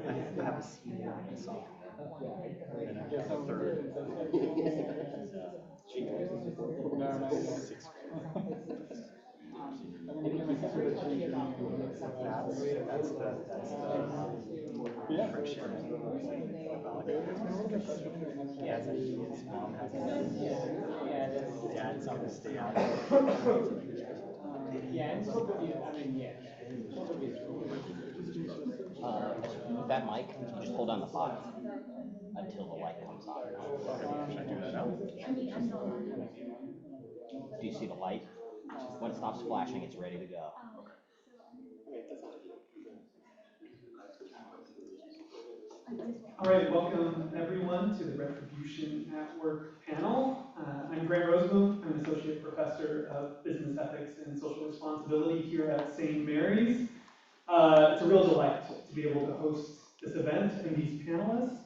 I have a senior and a sophomore, and I have a third. Sixth grade. That's the friction. He has a his mom has a dad's on the stay out. With that mic, you just hold on the 5 until the light comes on. Should I do that now? Do you see the light? When it stops flashing, it's ready to go. All right, welcome everyone to the Retribution at Work panel. I'm Rozeboom. I'm an associate professor of business ethics and social responsibility here at St. Mary's. It's a real delight to be able to host this event and these panelists.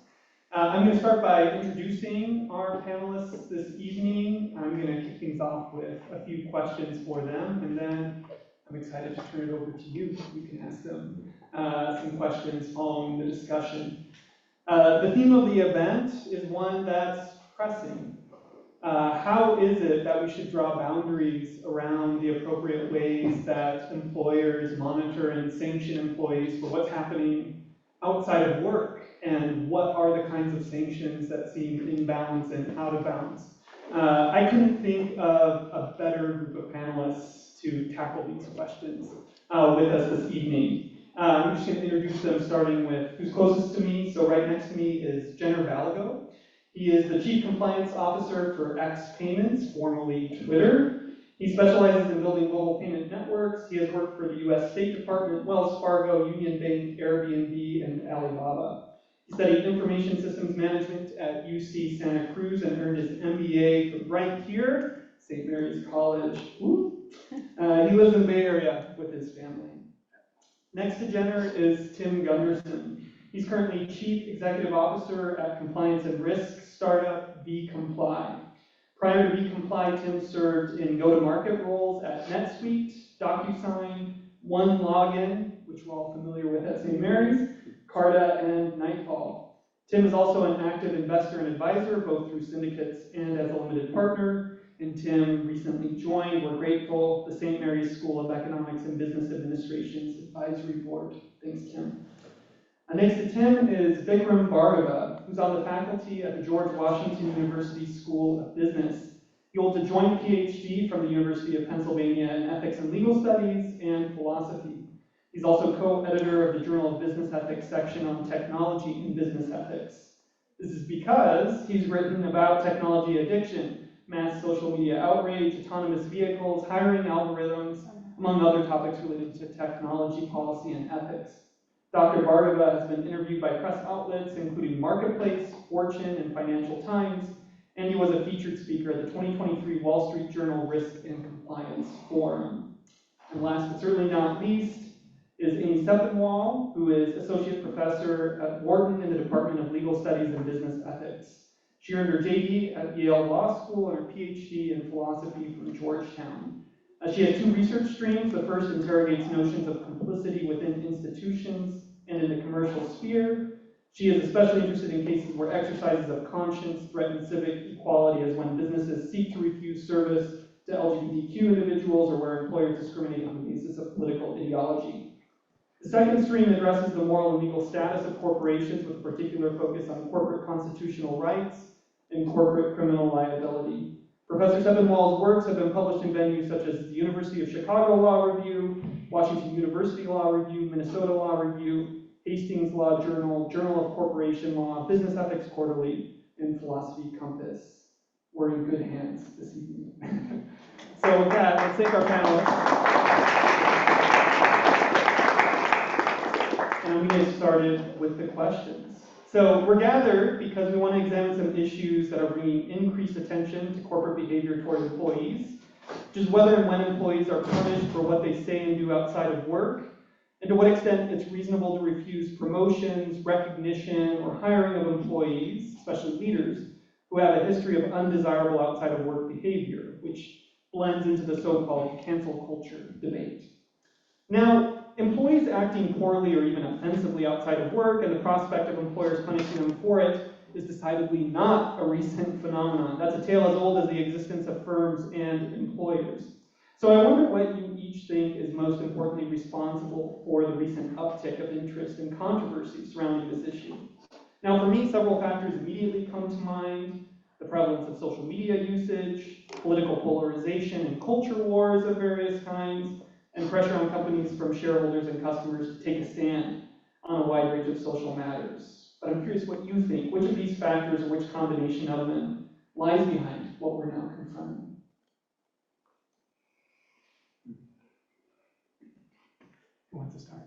I'm going to start by introducing our panelists this evening. I'm going to kick things off with a few questions for them, and then I'm excited to turn it over to you. You can ask them some questions following the discussion. The theme of the event is one that's pressing. How is it that we should draw boundaries around the appropriate ways that employers monitor and sanction employees for what's happening outside of work? And what are the kinds of sanctions that seem in bounds and out of bounds? I couldn't think of a better group of panelists to tackle these questions with us this evening. I'm just going to introduce them, starting with who's closest to me. So right next to me is Jenner Balago. He is the Chief Compliance Officer for X Payments, formerly Twitter. He specializes in building global payment networks. He has worked for the U.S. State Department, Wells Fargo, Union Bank, Airbnb, and Alibaba. He studied information systems management at UC Santa Cruz and earned his MBA right here, St. Mary's College. He lives in the Bay Area with his family. Next to Jenner is Tim Gunderson. He's currently Chief Executive Officer at compliance and risk startup vComply. Prior to vComply, Tim served in go-to-market roles at NetSuite, DocuSign, OneLogin, which we're all familiar with at St. Mary's, Carta, and Nightfall. Tim is also an active investor and advisor, both through syndicates and as a limited partner. And Tim recently joined, we're grateful, the St. Mary's School of Economics and Business Administration's Advisory Board. Thanks, Tim. Next to Tim is Vikram Bhargava, who's on the faculty at the George Washington University School of Business. He holds a joint Ph.D. from the University of Pennsylvania in Ethics and Legal Studies and Philosophy. He's also co-editor of the Journal of Business Ethics section on technology and business ethics. This is because he's written about technology addiction, mass social media outrage, autonomous vehicles, hiring algorithms, among other topics related to technology policy and ethics. Dr. Bhargava has been interviewed by press outlets including Marketplace, Fortune, and Financial Times, and he was a featured speaker at the 2023 Wall Street Journal Risk and Compliance Forum. And last but certainly not least is Amy Sepinwall, who is Associate Professor at Wharton in the Department of Legal Studies and Business Ethics. She earned her JD at Yale Law School and her PhD in philosophy from Georgetown. She has two research streams. The first interrogates notions of complicity within institutions and in the commercial sphere. She is especially interested in cases where exercises of conscience threaten civic equality, as when businesses seek to refuse service to LGBTQ individuals or where employers discriminate on the basis of political ideology. The second stream addresses the moral and legal status of corporations with a particular focus on corporate constitutional rights and corporate criminal liability. Professor Sepinwall's works have been published in venues such as the University of Chicago Law Review, Washington University Law Review, Minnesota Law Review, Hastings Law Journal, Journal of Corporation Law, Business Ethics Quarterly, and Philosophy Compass. We're in good hands this evening. So with that, let's thank our panelists. And I'm going to get started with the questions. So we're gathered because we want to examine some issues that are bringing increased attention to corporate behavior toward employees, just whether and when employees are punished for what they say and do outside of work, and to what extent it's reasonable to refuse promotions, recognition, or hiring of employees, especially leaders, who have a history of undesirable outside of work behavior, which blends into the so-called cancel culture debate. Now, employees acting poorly or even offensively outside of work and the prospect of employers punishing them for it is decidedly not a recent phenomenon. That's a tale as old as the existence of firms and employers. So I wonder what you each think is most importantly responsible for the recent uptick of interest and controversy surrounding this issue. Now, for me, several factors immediately come to mind: the prevalence of social media usage, political polarization and culture wars of various kinds, and pressure on companies from shareholders and customers to take a stand on a wide range of social matters. But I'm curious what you think. Which of these factors or which combination of them lies behind what we're now confronting? Who wants to start?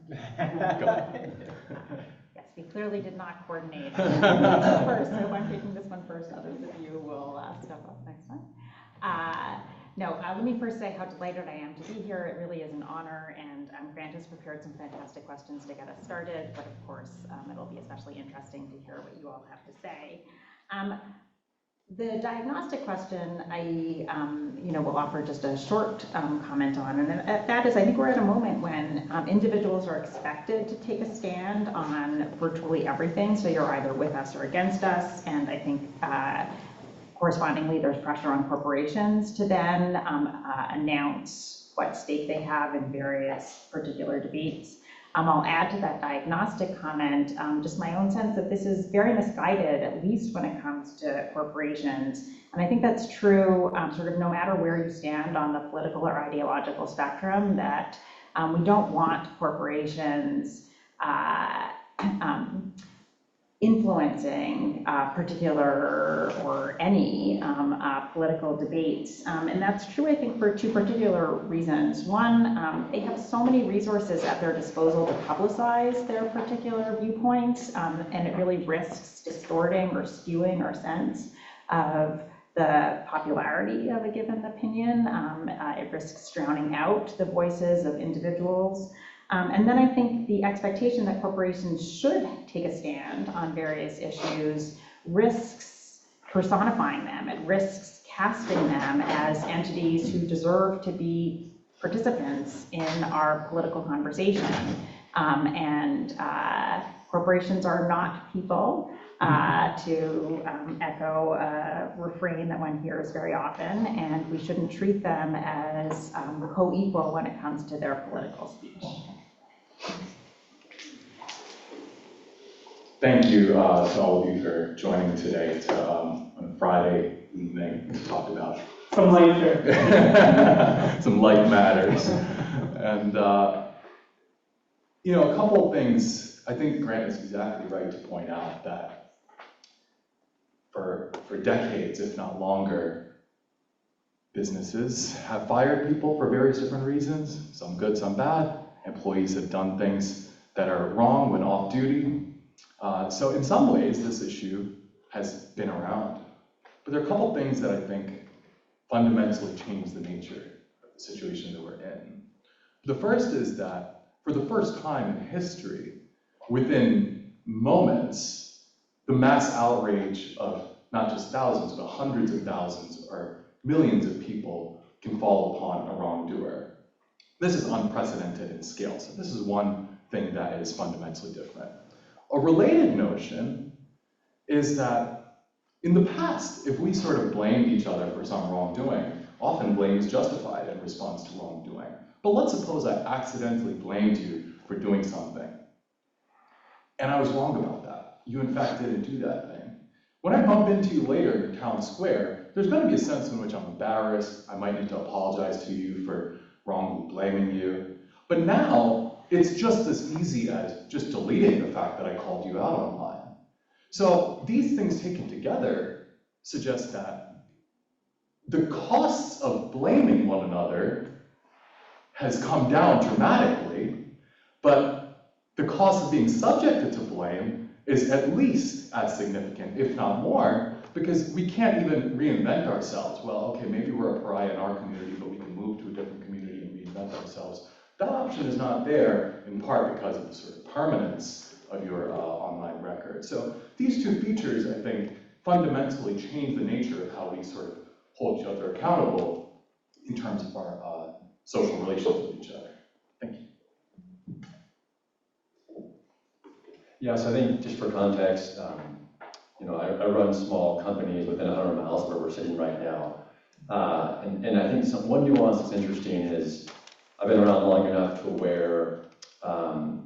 Yes, we clearly did not coordinate first, so if I'm taking this one first, others of you will step up next time. Let me first say how delighted I am to be here. It really is an honor, and Grant has prepared some fantastic questions to get us started, but of course, it'll be especially interesting to hear what you all have to say. The diagnostic question, I will offer just a short comment on, and that is, I think we're at a moment when individuals are expected to take a stand on virtually everything. So you're either with us or against us, and I think correspondingly there's pressure on corporations to then announce what stake they have in various particular debates. I'll add to that diagnostic comment just my own sense that this is very misguided, at least when it comes to corporations. And I think that's true sort of no matter where you stand on the political or ideological spectrum, that we don't want corporations influencing particular or any political debates. And that's true, I think, for two particular reasons. One, they have so many resources at their disposal to publicize their particular viewpoints, and it really risks distorting or skewing our sense of the popularity of a given opinion. It risks drowning out the voices of individuals. And then I think the expectation that corporations should take a stand on various issues risks personifying them. It risks casting them as entities who deserve to be participants in our political conversation. And corporations are not people, to echo a refrain that one hears very often, and we shouldn't treat them as co-equal when it comes to their political speech. Thank you to all of you for joining today on Friday evening to talk about Some light some light matters. And a couple of things. I think Grant is exactly right to point out that for decades, if not longer, businesses have fired people for various different reasons, some good, some bad. Employees have done things that are wrong when off duty. So in some ways, this issue has been around. But there are a couple things that I think fundamentally change the nature of the situation that we're in. The first is that for the first time in history, within moments, the mass outrage of not just thousands, but hundreds of thousands or millions of people can fall upon a wrongdoer. This is unprecedented in scale, so this is one thing that is fundamentally different. A related notion is that in the past, if we sort of blamed each other for some wrongdoing, often blame is justified in response to wrongdoing. But let's suppose I accidentally blamed you for doing something, and I was wrong about that. You in fact didn't do that thing. When I bump into you later in town square, there's going to be a sense in which I'm embarrassed. I might need to apologize to you for wrongly blaming you. But now, it's just as easy as just deleting the fact that I called you out online. So these things taken together suggest that the costs of blaming one another has come down dramatically, but the cost of being subjected to blame is at least as significant, if not more, because we can't even reinvent ourselves. Well, okay, maybe we're a pariah in our community, but we can move to a different community and reinvent ourselves. That option is not there, in part because of the sort of permanence of your online record. So these two features, I think, fundamentally change the nature of how we sort of hold each other accountable in terms of our social relations with each other. Thank you. Yeah, so I think just for context, you know, I run small companies within 100 miles where we're sitting right now. And I think one nuance that's interesting is I've been around long enough to where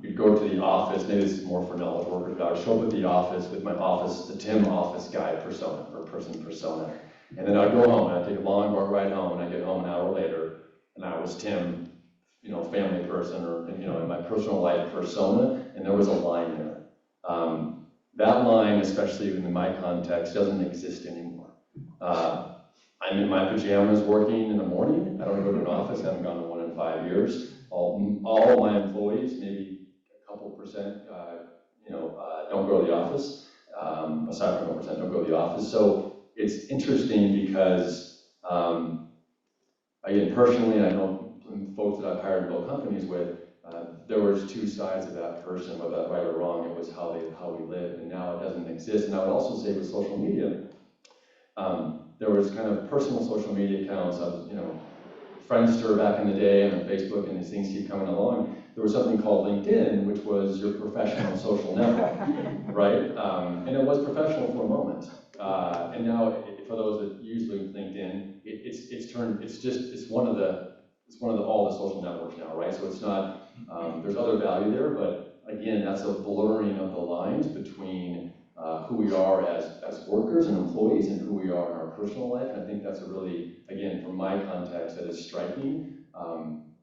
you'd go to the office, maybe this is more for knowledge workers, but I would show up at the office with my office, the Tim office guy persona, or person persona. And then I'd go home, and I'd take a long ride home, and I'd get home an hour later, and I was Tim, you know, family person, or, you know, in my personal life persona, and there was a line there. That line, especially in my context, doesn't exist anymore. I'm in my pajamas working in the morning. I don't go to an office. I haven't gone to one in 5 years. All my employees, maybe a couple percent, don't go to the office. Aside from 1%, don't go to the office. So it's interesting because, again, personally, I know folks that I've hired and built companies with, there was two sides of that person, whether that's right or wrong. It was how we lived, and now it doesn't exist. And I would also say with social media, there was kind of personal social media accounts of, you know, Friendster back in the day, and then Facebook, and these things keep coming along. There was something called LinkedIn, which was your professional social network, right? And it was professional for a moment. And now, for those that use LinkedIn, it's one of all the social networks now, right? So it's not, there's other value there, but again, that's a blurring of the lines between who we are as workers and employees and who we are in our personal life. And I think that's a really, again, from my context, that is striking.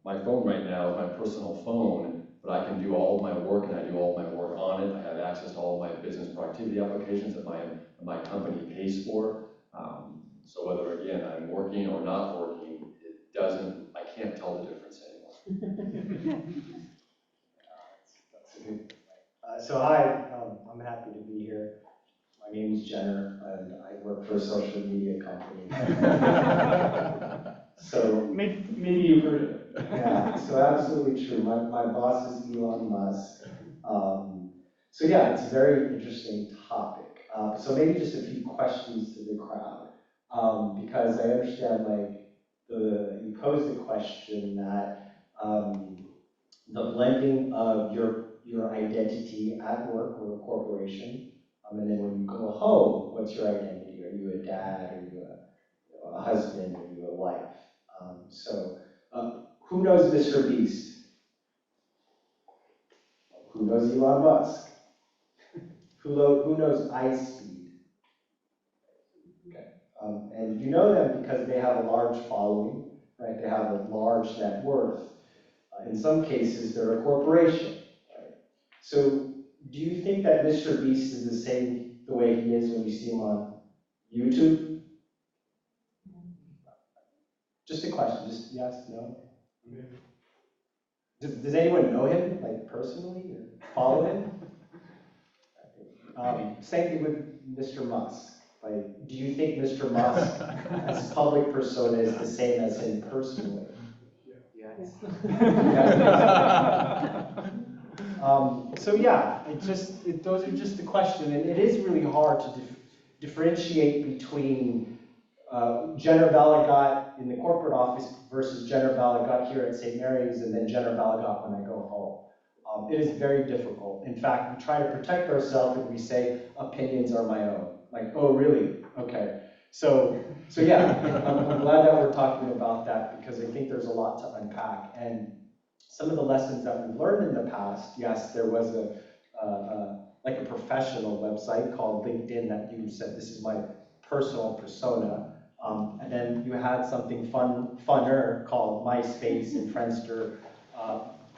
My phone right now is my personal phone, but I can do all of my work, and I do all of my work on it. I have access to all of my business productivity applications that my company pays for. So whether, again, I'm working or not working, I can't tell the difference anymore. That's a good point. So hi, I'm happy to be here. My name is Jenner, and I work for a social media company. So Maybe you've heard it. yeah, so absolutely true. My boss is Elon Musk. So yeah, it's a very interesting topic. So maybe just a few questions to the crowd, because I understand you posed the question that the blending of your identity at work or a corporation, and then when you go home, what's your identity? Are you a dad? Are you a husband? Are you a wife? Who knows Mr. Beast? Who knows Elon Musk? Who knows Ice Speed? Okay. And you know them because they have a large following, right? They have a large net worth. In some cases, they're a corporation, right? So do you think that Mr. Beast is the way he is when you see him on YouTube? Just a question, just yes, no? Does anyone know him, like personally, or follow him? Same thing with Mr. Musk. Like, do you think Mr. Musk, as public persona, is the same as him personally? Yes. So yeah, those are just the question, and it is really hard to differentiate between Jenner Balagot in the corporate office versus Jenner Balagot here at St. Mary's, and then Jenner Balagot when I go home. It is very difficult. In fact, we try to protect ourselves and we say opinions are my own. Like, oh really? Okay. So yeah, I'm glad that we're talking about that, because I think there's a lot to unpack. And some of the lessons that we've learned in the past, yes, there was like a professional website called LinkedIn that you said, this is my personal persona. And then you had something funner called MySpace and Friendster,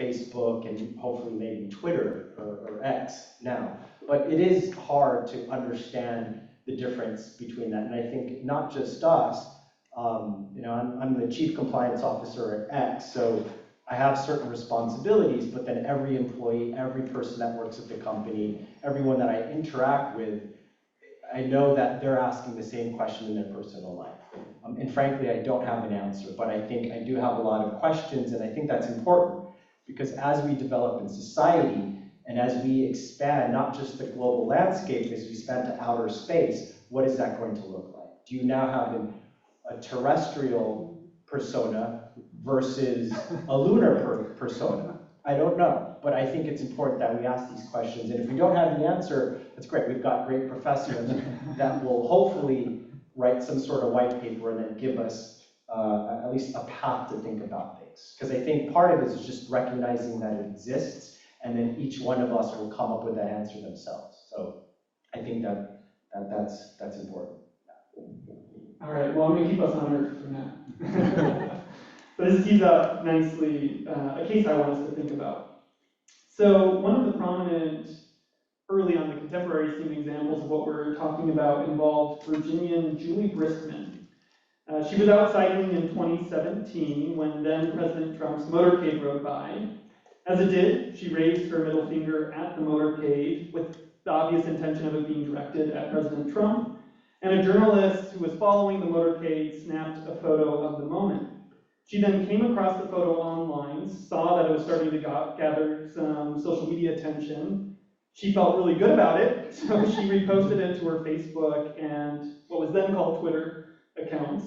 Facebook, and hopefully maybe Twitter or X now. But it is hard to understand the difference between that. And I think not just us, I'm the chief compliance officer at X, so I have certain responsibilities, but then every employee, every person that works at the company, everyone that I interact with, I know that they're asking the same question in their personal life. And frankly, I don't have an answer, but I think I do have a lot of questions, and I think that's important, because as we develop in society, and as we expand, not just the global landscape, as we expand to outer space, what is that going to look like? Do you now have a terrestrial persona versus a lunar persona? I don't know, but I think it's important that we ask these questions. And if we don't have the answer, that's great. We've got great professors that will hopefully write some sort of white paper and then give us at least a path to think about things. Because I think part of it is just recognizing that it exists, and then each one of us will come up with that answer themselves. So I think that's important. All right, well, I'm going to keep us on earth for now. But this tees up nicely a case I want us to think about. So one of the prominent, early on the contemporary STEAM examples of what we're talking about involved Virginian Julie Briskman. She was out cycling in 2017 when then President Trump's motorcade rode by. As it did, she raised her middle finger at the motorcade with the obvious intention of it being directed at President Trump. And a journalist who was following the motorcade snapped a photo of the moment. She then came across the photo online, saw that it was starting to gather some social media attention. She felt really good about it, so she reposted it to her Facebook and what was then called Twitter accounts.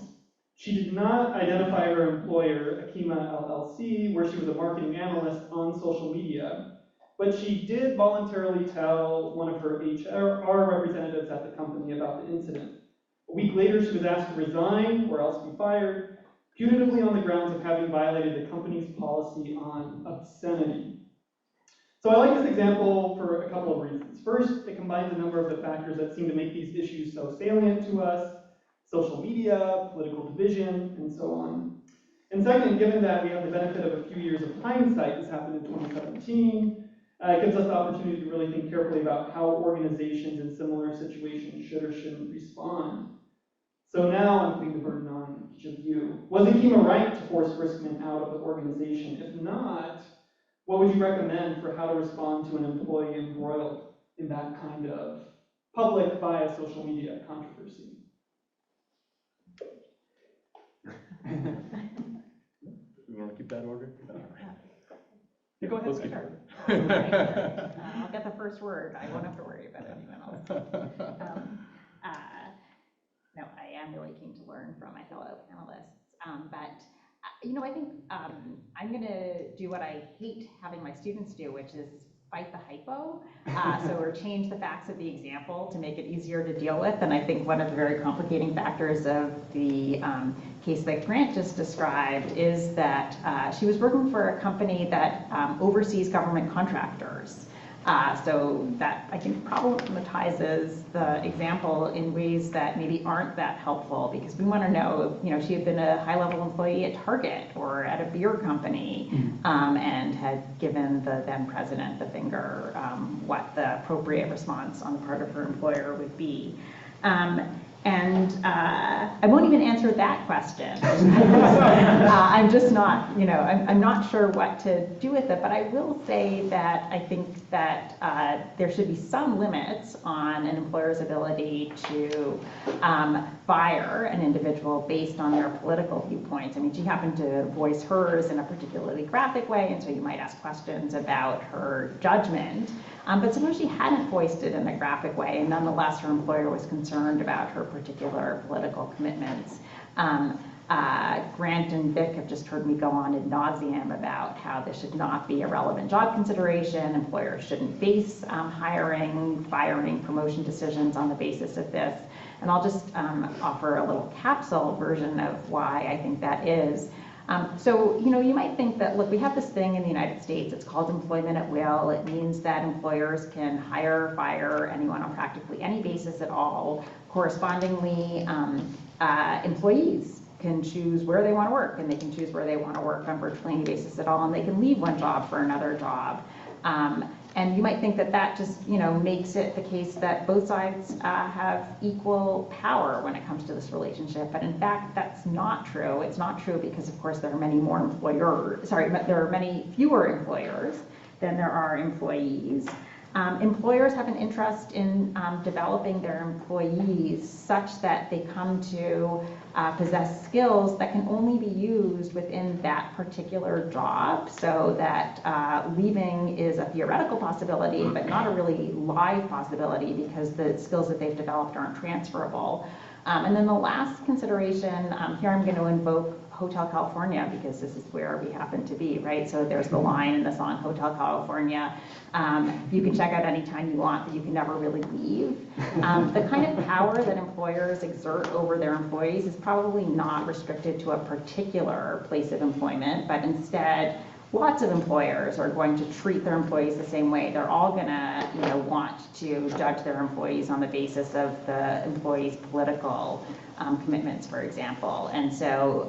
She did not identify her employer, Akima LLC, where she was a marketing analyst on social media, but she did voluntarily tell one of her HR representatives at the company about the incident. A week later, she was asked to resign or else be fired, putatively on the grounds of having violated the company's policy on obscenity. So I like this example for a couple of reasons. First, it combines a number of the factors that seem to make these issues so salient to us: social media, political division, and so on. And second, given that we have the benefit of a few years of hindsight, this happened in 2017, it gives us the opportunity to really think carefully about how organizations in similar situations should or shouldn't respond. So now I'm putting the burden on each of you. Was Akima right to force Briskman out of the organization? If not, what would you recommend for how to respond to an employee embroiled in that kind of public via social media controversy? You want to keep that order? Yeah, go ahead. Let's keep Sure. it. I'll get the first word. I won't have to worry about anyone else. No, I am really keen to learn from my fellow panelists. I think I'm going to do what I hate having my students do, which is fight the hypo, or change the facts of the example to make it easier to deal with. And I think one of the very complicating factors of the case that Grant just described is that she was working for a company that oversees government contractors. So that, I think, problematizes the example in ways that maybe aren't that helpful, because we want to know if she had been a high-level employee at Target or at a beer company and had given the then president the finger, what the appropriate response on the part of her employer would be. I won't even answer that question. I'm just not, I'm not sure what to do with it, but I will say that I think that there should be some limits on an employer's ability to fire an individual based on their political viewpoints. I mean, she happened to voice hers in a particularly graphic way, and so you might ask questions about her judgment. But suppose she hadn't voiced it in a graphic way, and nonetheless her employer was concerned about her particular political commitments. Grant and Vic have just heard me go on ad nauseum about how this should not be a relevant job consideration. Employers shouldn't face hiring, firing, promotion decisions on the basis of this. And I'll just offer a little capsule version of why I think that is. You might think that, look, we have this thing in the United States, it's called employment at will. It means that employers can hire or fire anyone on practically any basis at all. Correspondingly, employees can choose where they want to work, and they can choose where they want to work on virtually any basis at all, and they can leave one job for another job. And you might think that that just, makes it the case that both sides have equal power when it comes to this relationship. But in fact, that's not true. It's not true because, of course, there are many fewer employers than there are employees. Employers have an interest in developing their employees such that they come to possess skills that can only be used within that particular job, so that leaving is a theoretical possibility, but not a really live possibility, because the skills that they've developed aren't transferable. And then the last consideration, here I'm going to invoke Hotel California because this is where we happen to be, right? So there's the line in the song Hotel California. You can check out anytime you want, but you can never really leave. The kind of power that employers exert over their employees is probably not restricted to a particular place of employment, but instead, lots of employers are going to treat their employees the same way. They're all gonna, want to judge their employees on the basis of the employees' political commitments, for example. And so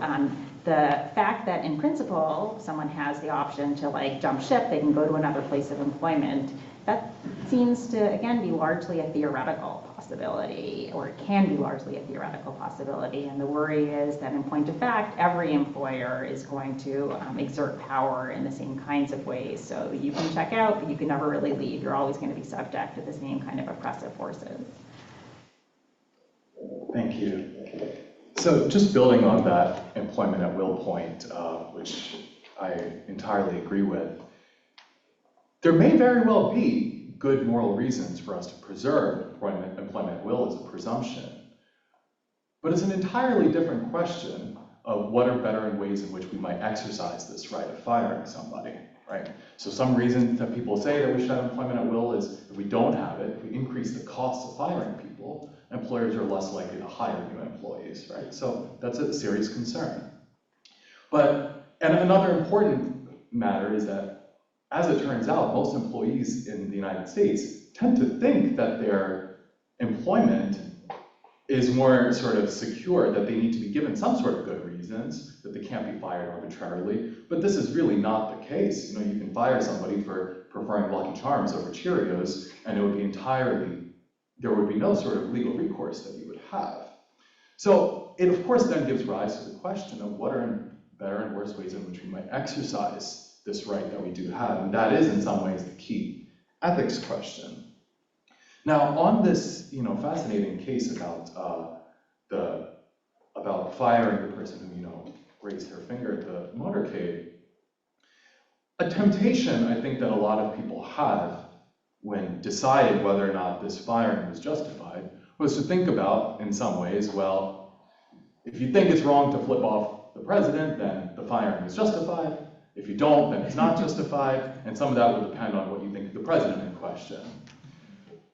the fact that in principle, someone has the option to jump ship, they can go to another place of employment, that seems to, again, be largely a theoretical possibility, or it can be largely a theoretical possibility. And the worry is that in point of fact, every employer is going to exert power in the same kinds of ways. So you can check out, but you can never really leave. You're always going to be subject to the same kind of oppressive forces. Thank you. So just building on that employment at will point, which I entirely agree with, there may very well be good moral reasons for us to preserve employment at will as a presumption. But it's an entirely different question of what are better ways in which we might exercise this right of firing somebody, right? So some reason that people say that we should have employment at will is if we don't have it, if we increase the cost of firing people, employers are less likely to hire new employees, right? So that's a serious concern. And another important matter is that, as it turns out, most employees in the United States tend to think that their employment is more sort of secure, that they need to be given some sort of good reasons, that they can't be fired arbitrarily. But this is really not the case. You can fire somebody for preferring Lucky Charms over Cheerios, and it would be there would be no sort of legal recourse that you would have. So it, of course, then gives rise to the question of what are better and worse ways in which we might exercise this right that we do have, and that is in some ways the key ethics question. Now, on this, fascinating case about firing the person who, raised her finger at the motorcade, a temptation I think that a lot of people have when deciding whether or not this firing was justified was to think about, in some ways, well, if you think it's wrong to flip off the president, then the firing is justified. If you don't, then it's not justified, and some of that will depend on what you think of the president in question.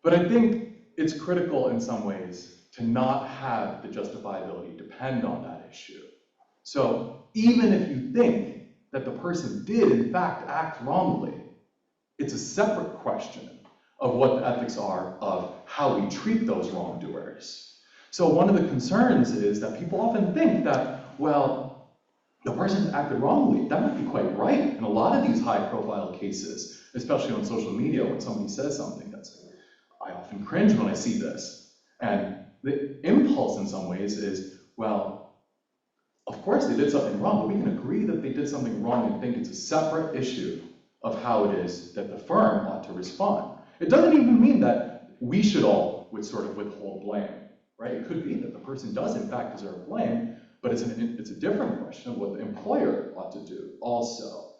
But I think it's critical in some ways to not have the justifiability depend on that issue. So even if you think that the person did in fact act wrongly, it's a separate question of what the ethics are of how we treat those wrongdoers. So one of the concerns is that people often think that, well, the person acted wrongly. That might be quite right in a lot of these high-profile cases, especially on social media when somebody says something that's, I often cringe when I see this. And the impulse in some ways is, well, of course they did something wrong, but we can agree that they did something wrong and think it's a separate issue of how it is that the firm ought to respond. It doesn't even mean that we would sort of withhold blame, right? It could be that the person does in fact deserve blame, but it's a different question of what the employer ought to do also.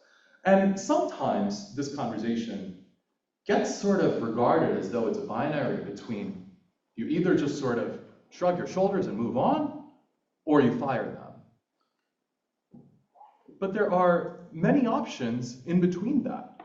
And sometimes this conversation gets sort of regarded as though it's a binary between you either just sort of shrug your shoulders and move on, or you fire them. But there are many options in between that.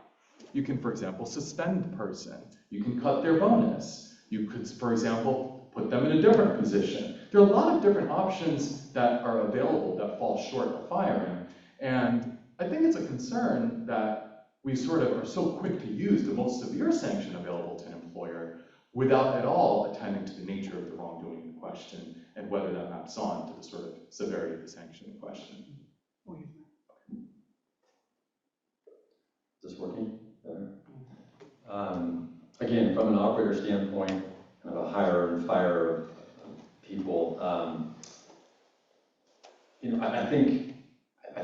You can, for example, suspend the person. You can cut their bonus. You could, for example, put them in a different position. There are a lot of different options that are available that fall short of firing. And I think it's a concern that we sort of are so quick to use the most severe sanction available to an employer without at all attending to the nature of the wrongdoing in question and whether that maps on to the sort of severity of the sanction in question. Is this working better? Again, from an operator standpoint, kind of a hire and fire people, I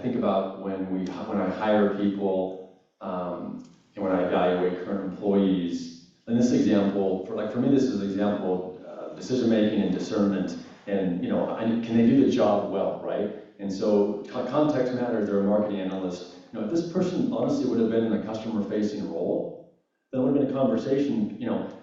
think about when I hire people and when I evaluate current employees. In this example, for me, this is an example of decision making and discernment, and can they do the job well, right? And so context matters. They're a marketing analyst. If this person honestly would have been in a customer-facing role, then it would have been a conversation.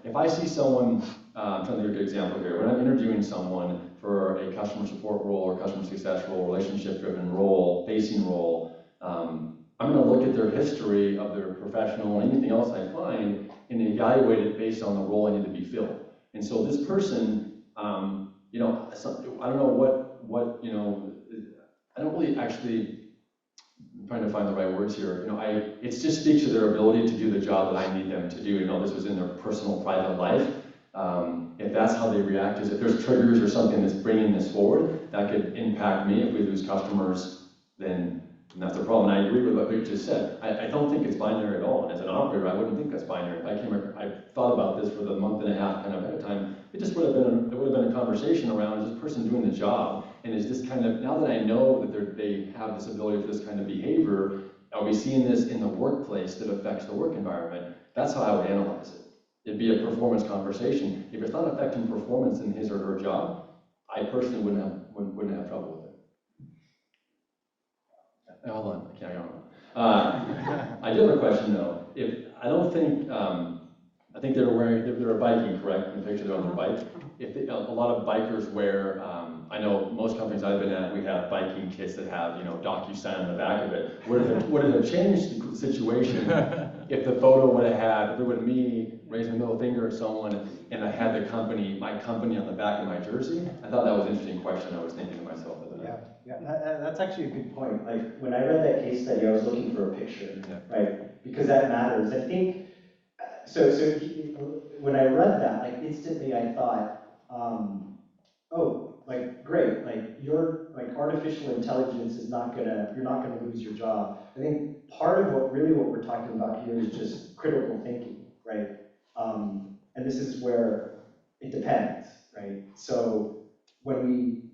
If I see someone, I'm trying to give a good example here. When I'm interviewing someone for a customer support role or customer success role, relationship-driven role, facing role, I'm going to look at their history of their professional and anything else I find and evaluate it based on the role I need to be filled. And so this person, you know, I don't know what, you know, I don't really actually, I'm trying to find the right words here. You know, it just speaks to their ability to do the job that I need them to do. You know, this was in their personal, private life. If that's how they react, if there's triggers or something that's bringing this forward, that could impact me. If we lose customers, then that's a problem. And I agree with what Vic just said. I don't think it's binary at all. And as an operator, I wouldn't think that's binary. I thought about this for the month and a half kind of at a time. It just would have been a conversation around, is this person doing the job? And is this kind of, now that I know that they have this ability for this kind of behavior, are we seeing this in the workplace that affects the work environment? That's how I would analyze it. It'd be a performance conversation. If it's not affecting performance in his or her job, I personally wouldn't have trouble with it. Hold on, I can't go on. I do have a question though. I think they're biking, correct? In the picture they're on their bike. A lot of bikers wear, I know most companies I've been at, we have biking kits that have, you know, DocuSign on the back of it. Would it have changed the situation if the photo would have had, if it would me raising the middle finger at someone and I had my company on the back of my jersey? I thought that was an interesting question. I was thinking to myself about that. Yeah, that's actually a good point. Like, when I read that case study, I was looking for a picture, right? Because that matters. I think, when I read that, like, instantly I thought, oh, like, great, like, artificial intelligence is you're not gonna lose your job. I think part of what we're talking about here is just critical thinking, right? And this is where it depends, right? So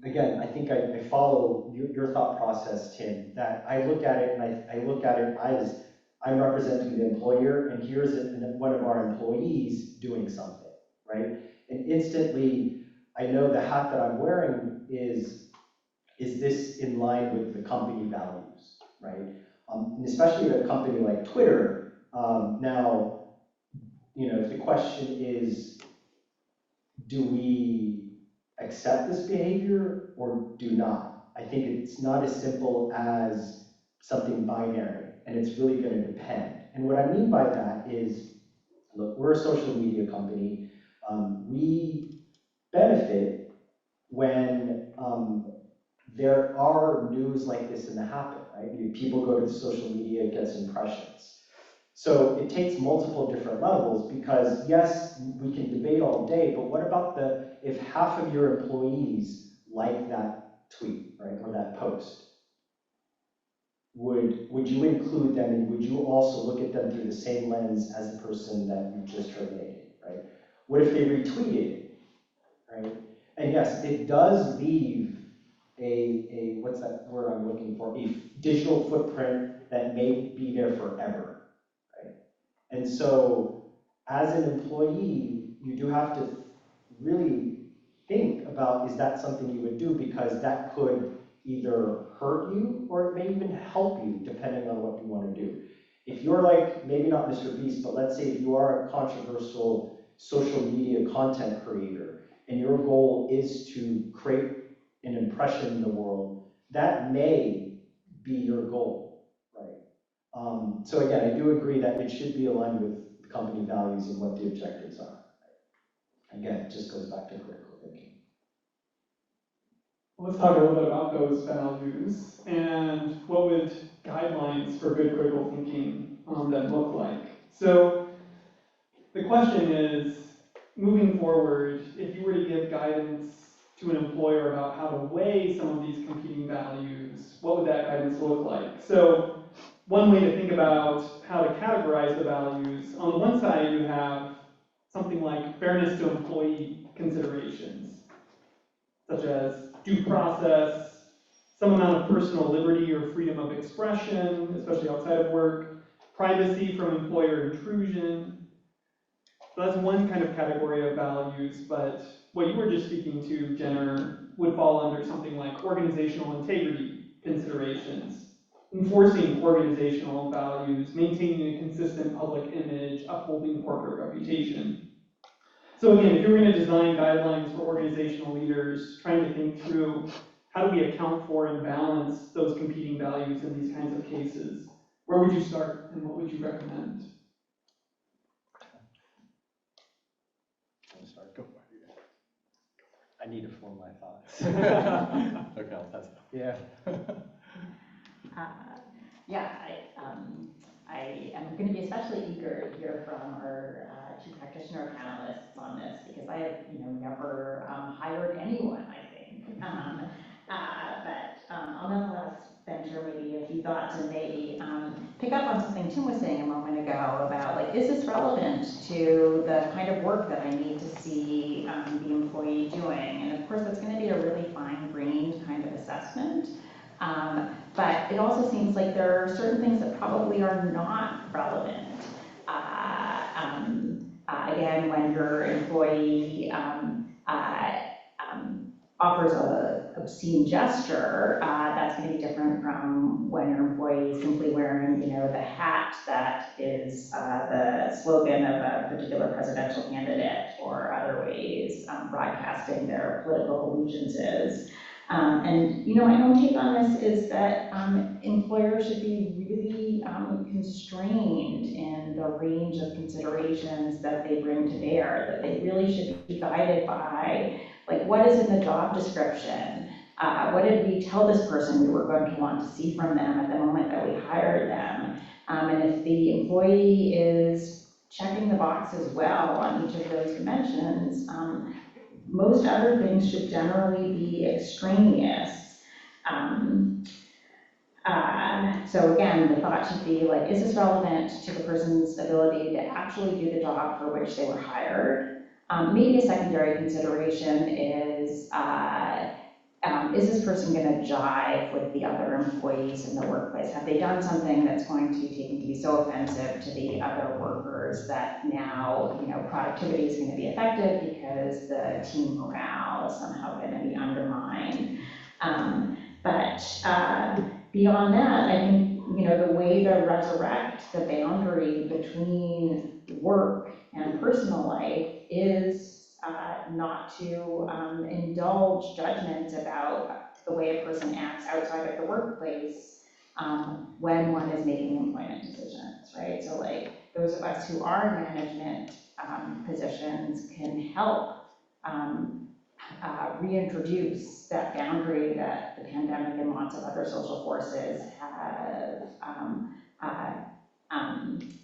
again, I think I follow your thought process, Tim, that I look at it and I look at it as I'm representing the employer, and here's one of our employees doing something, right? And instantly, I know the hat that I'm wearing is this in line with the company values, right? And especially at a company like Twitter, now, you know, if the question is, do we accept this behavior or do not? I think it's not as simple as something binary, and it's really going to depend. And what I mean by that is, look, we're a social media company. We benefit when there are news like this in the happen, right? People go to the social media, it gets impressions. So it takes multiple different levels, because yes, we can debate all day, but what about if half of your employees like that tweet, right, or that post? Would you include them, and would you also look at them through the same lens as the person that you just terminated, right? What if they retweeted, right? And yes, it does leave what's that word I'm looking for? A digital footprint that may be there forever, right? And so, as an employee, you do have to really think about, is that something you would do? Because that could either hurt you or it may even help you, depending on what you want to do. If you're like, maybe not Mr. Beast, but let's say if you are a controversial social media content creator and your goal is to create an impression in the world, that may be your goal, right? So again, I do agree that it should be aligned with the company values and what the objectives are. Again, it just goes back to critical thinking. Let's talk a little bit about those values and what would guidelines for good critical thinking then look like. So the question is, moving forward, if you were to give guidance to an employer about how to weigh some of these competing values, what would that guidance look like? So one way to think about how to categorize the values, on the one side you have something like fairness to employee considerations, such as due process, some amount of personal liberty or freedom of expression, especially outside of work, privacy from employer intrusion. So that's one kind of category of values, but what you were just speaking to, Jenner, would fall under something like organizational integrity considerations, enforcing organizational values, maintaining a consistent public image, upholding corporate reputation. So again, if you were going to design guidelines for organizational leaders, trying to think through how do we account for and balance those competing values in these kinds of cases, where would you start and what would you recommend? Go for it. I need to form my thoughts. Okay, I'll pass it. Yeah. Yeah, I am going to be especially eager to hear from our chief practitioner panelists on this because I have, never hired anyone, I think. But I'll nonetheless venture maybe a few thoughts and maybe pick up on something Tim was saying a moment ago about like, is this relevant to the kind of work that I need to see the employee doing? And of course, that's going to be a really fine-grained kind of assessment. But it also seems like there are certain things that probably are not relevant. Again, when your employee offers a obscene gesture, that's going to be different from when your employee is simply wearing, the hat that is the slogan of a particular presidential candidate or other ways broadcasting their political allegiances. And my own take on this is that employers should be really constrained in the range of considerations that they bring to bear, that they really should be guided by, like, what is in the job description? What did we tell this person we were going to want to see from them at the moment that we hired them? And if the employee is checking the boxes well on each of those dimensions, most other things should generally be extraneous. So again, the thought should be like, is this relevant to the person's ability to actually do the job for which they were hired? Maybe a secondary consideration is this person going to jive with the other employees in the workplace? Have they done something that's going to be taken to be so offensive to the other workers that now, productivity is going to be affected because the team morale is somehow going to be undermined? But beyond that, I think, the way to resurrect the boundary between work and personal life is not to indulge judgments about the way a person acts outside of the workplace when one is making employment decisions, right? So like those of us who are in management positions can help reintroduce that boundary that the pandemic and lots of other social forces have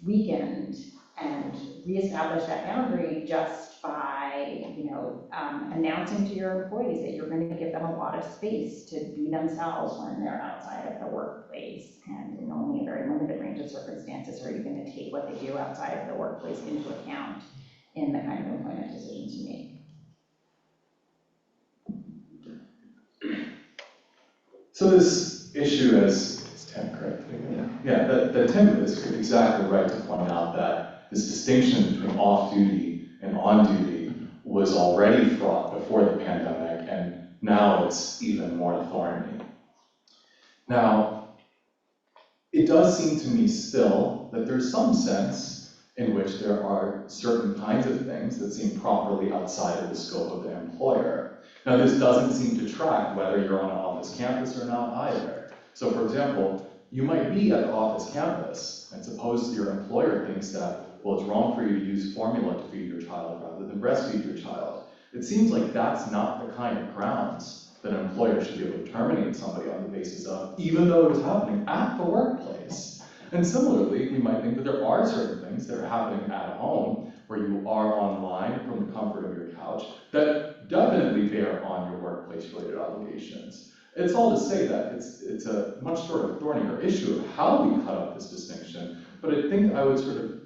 weakened, and reestablish that boundary just by, announcing to your employees that you're going to give them a lot of space to be themselves when they're outside of the workplace, and in only a very limited range of circumstances are you going to take what they do outside of the workplace into account in the kind of employment decisions you make. So this issue is Tim, correct? Yeah, that Tim is exactly right to point out that this distinction between off-duty and on-duty was already fraught before the pandemic, and now it's even more thorny. Now, it does seem to me still that there's some sense in which there are certain kinds of things that seem properly outside of the scope of the employer. Now, this doesn't seem to track whether you're on an office campus or not either. So, for example, you might be at the office campus, and suppose your employer thinks that, well, it's wrong for you to use formula to feed your child rather than breastfeed your child. It seems like that's not the kind of grounds that an employer should be able to terminate somebody on the basis of, even though it is happening at the workplace. And similarly, we might think that there are certain things that are happening at home, where you are online from the comfort of your couch, that definitely bear on your workplace-related obligations. It's all to say that it's a much sort of thornier issue of how we cut up this distinction, but I think I would sort of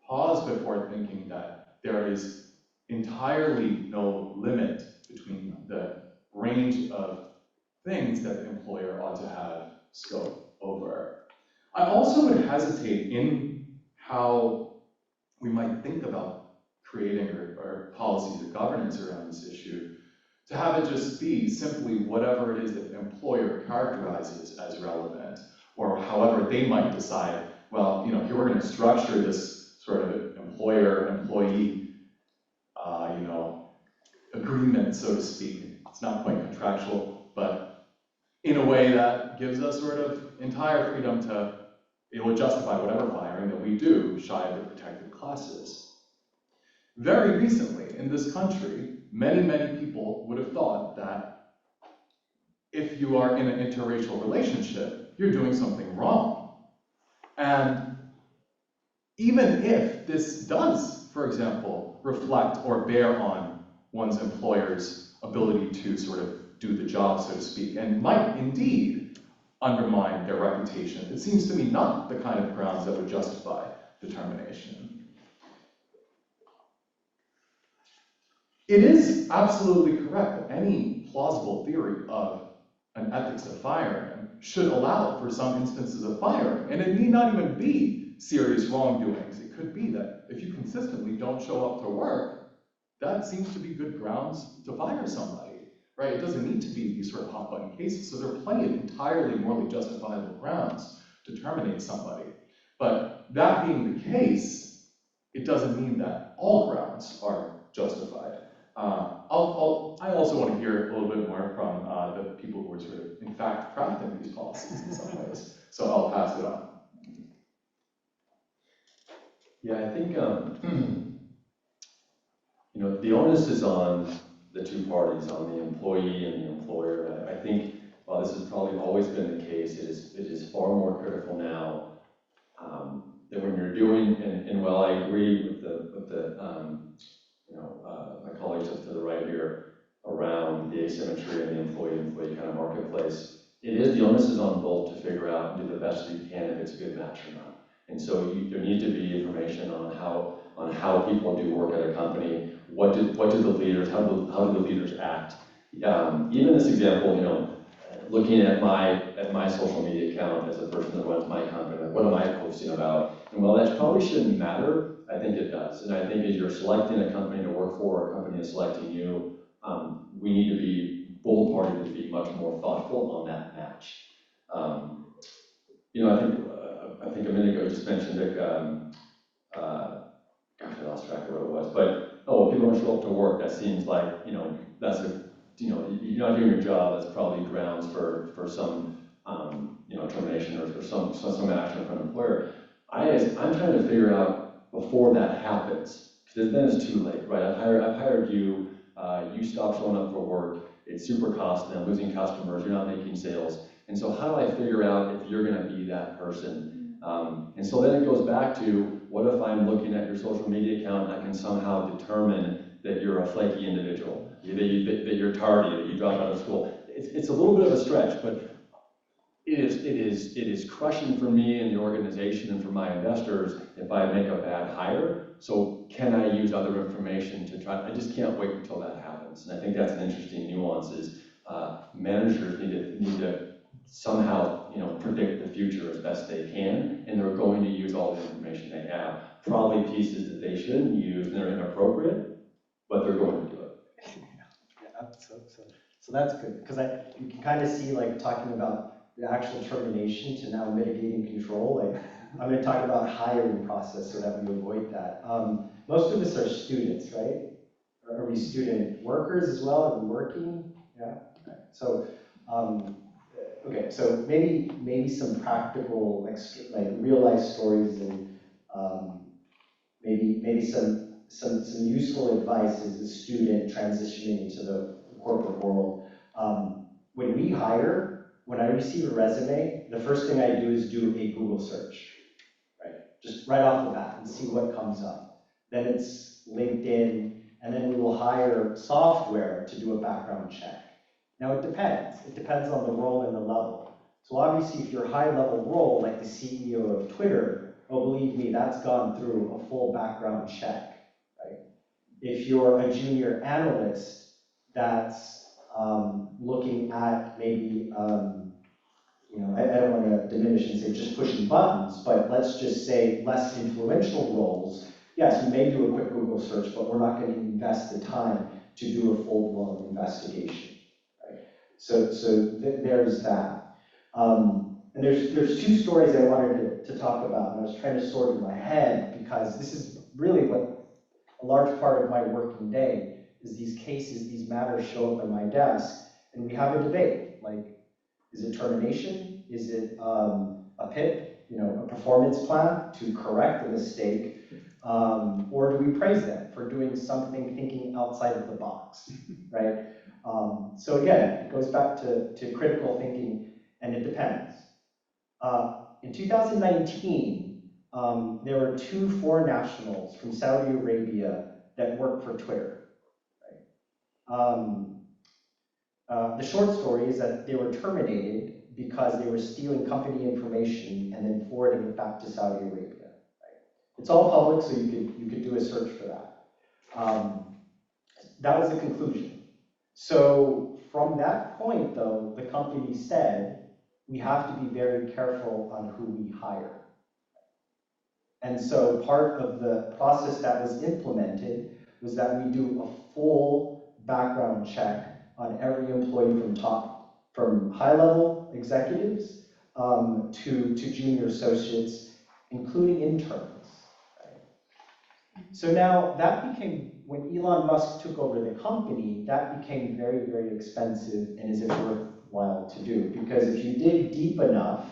pause before thinking that there is entirely no limit between the range of things that the employer ought to have scope over. I also would hesitate in how we might think about creating or policies or governance around this issue, to have it just be simply whatever it is that the employer characterizes as relevant, or however they might decide, well, here we're going to structure this sort of employer-employee agreement, so to speak. It's not quite contractual, but in a way that gives us sort of entire freedom to be able to justify whatever firing that we do shy of the protected classes. Very recently in this country, many, many people would have thought that if you are in an interracial relationship, you're doing something wrong. And even if this does, for example, reflect or bear on one's employer's ability to sort of do the job, so to speak, and might indeed undermine their reputation, it seems to me not the kind of grounds that would justify determination. It is absolutely correct that any plausible theory of an ethics of firing should allow for some instances of firing, and it need not even be serious wrongdoings. It could be that if you consistently don't show up to work, that seems to be good grounds to fire somebody, right? It doesn't need to be these sort of hot button cases, so there are plenty of entirely morally justifiable grounds to terminate somebody. But that being the case, it doesn't mean that all grounds are justified. I also want to hear a little bit more from the people who are sort of, in fact, crafting these policies in some ways. So I'll pass it on. Yeah, I think, you know, the onus is on the two parties, on the employee and the employer. I think while this has probably always been the case, it is far more critical now than when you're doing, and while I agree with the you know, my colleagues up to the right here around the asymmetry in the employee kind of marketplace, the onus is on both to figure out and do the best you can if it's a good match or not. And so there needs to be information on how people do work at a company. What do the leaders, how do the leaders act? Even this example, you know, looking at my social media account as a person that runs my company, like what am I posting about? And while that probably shouldn't matter, I think it does. And I think as you're selecting a company to work for, or a company is selecting you, we need to be, both parties to be much more thoughtful on that match. You know, I think a minute ago you just mentioned that, gosh, I lost track of what it was, but, oh, if people don't show up to work, that seems like, you know, you know, you're not doing your job, that's probably grounds for some, you know, termination or some action from an employer. I'm trying to figure out before that happens, because then it's too late, right? I've hired you, you stop showing up for work, it's super costly, I'm losing customers, you're not making sales. And so how do I figure out if you're gonna be that person? And so then it goes back to, what if I'm looking at your social media account and I can somehow determine that you're a flaky individual, that you're tardy, that you dropped out of school? It's a little bit of a stretch, but it is crushing for me and the organization and for my investors if I make a bad hire. So can I use other information to try? I just can't wait until that happens. And I think that's an interesting nuance is managers need to somehow, you know, predict the future as best they can, and they're going to use all the information they have. Probably pieces that they shouldn't use and they're inappropriate, but they're going to do it. Yeah, so that's good, because you can kind of see, like, talking about the actual termination to now mitigating control. Like, I'm going to talk about hiring process so that we avoid that. Most of us are students, right? Are we student workers as well? Are we working? Yeah. Okay. So, okay. So maybe some practical, like real life stories, and maybe some useful advice as a student transitioning into the corporate world. When we hire, when I receive a resume, the first thing I do is do a Google search, right? Just right off the bat and see what comes up. Then it's LinkedIn, and then we will hire software to do a background check. Now it depends. It depends on the role and the level. So obviously if you're a high level role, like the CEO of Twitter, oh, believe me, that's gone through a full background check, right? If you're a junior analyst that's looking at maybe, you know, I don't want to diminish and say just pushing buttons, but let's just say less influential roles. Yes, we may do a quick Google search, but we're not going to invest the time to do a full-blown investigation, right? So there's that. And there's two stories I wanted to talk about, and I was trying to sort in my head, because this is really what a large part of my working day is these cases, these matters show up on my desk, and we have a debate, like, is it termination? Is it a PIP, a performance plan to correct a mistake? Or do we praise them for doing something, thinking outside of the box, right? So again, it goes back to critical thinking, and it depends. In 2019, there were 2 foreign nationals from Saudi Arabia that worked for Twitter, right? The short story is that they were terminated because they were stealing company information and then forwarding it back to Saudi Arabia. Right? It's all public, so you could do a search for that. That was the conclusion. So from that point, though, the company said, we have to be very careful on who we hire. And so part of the process that was implemented was that we do a full background check on every employee from high-level executives to junior associates, including interns. Right? So now that became, when Elon Musk took over the company, that became very, very expensive, and is it worthwhile to do? Because if you dig deep enough,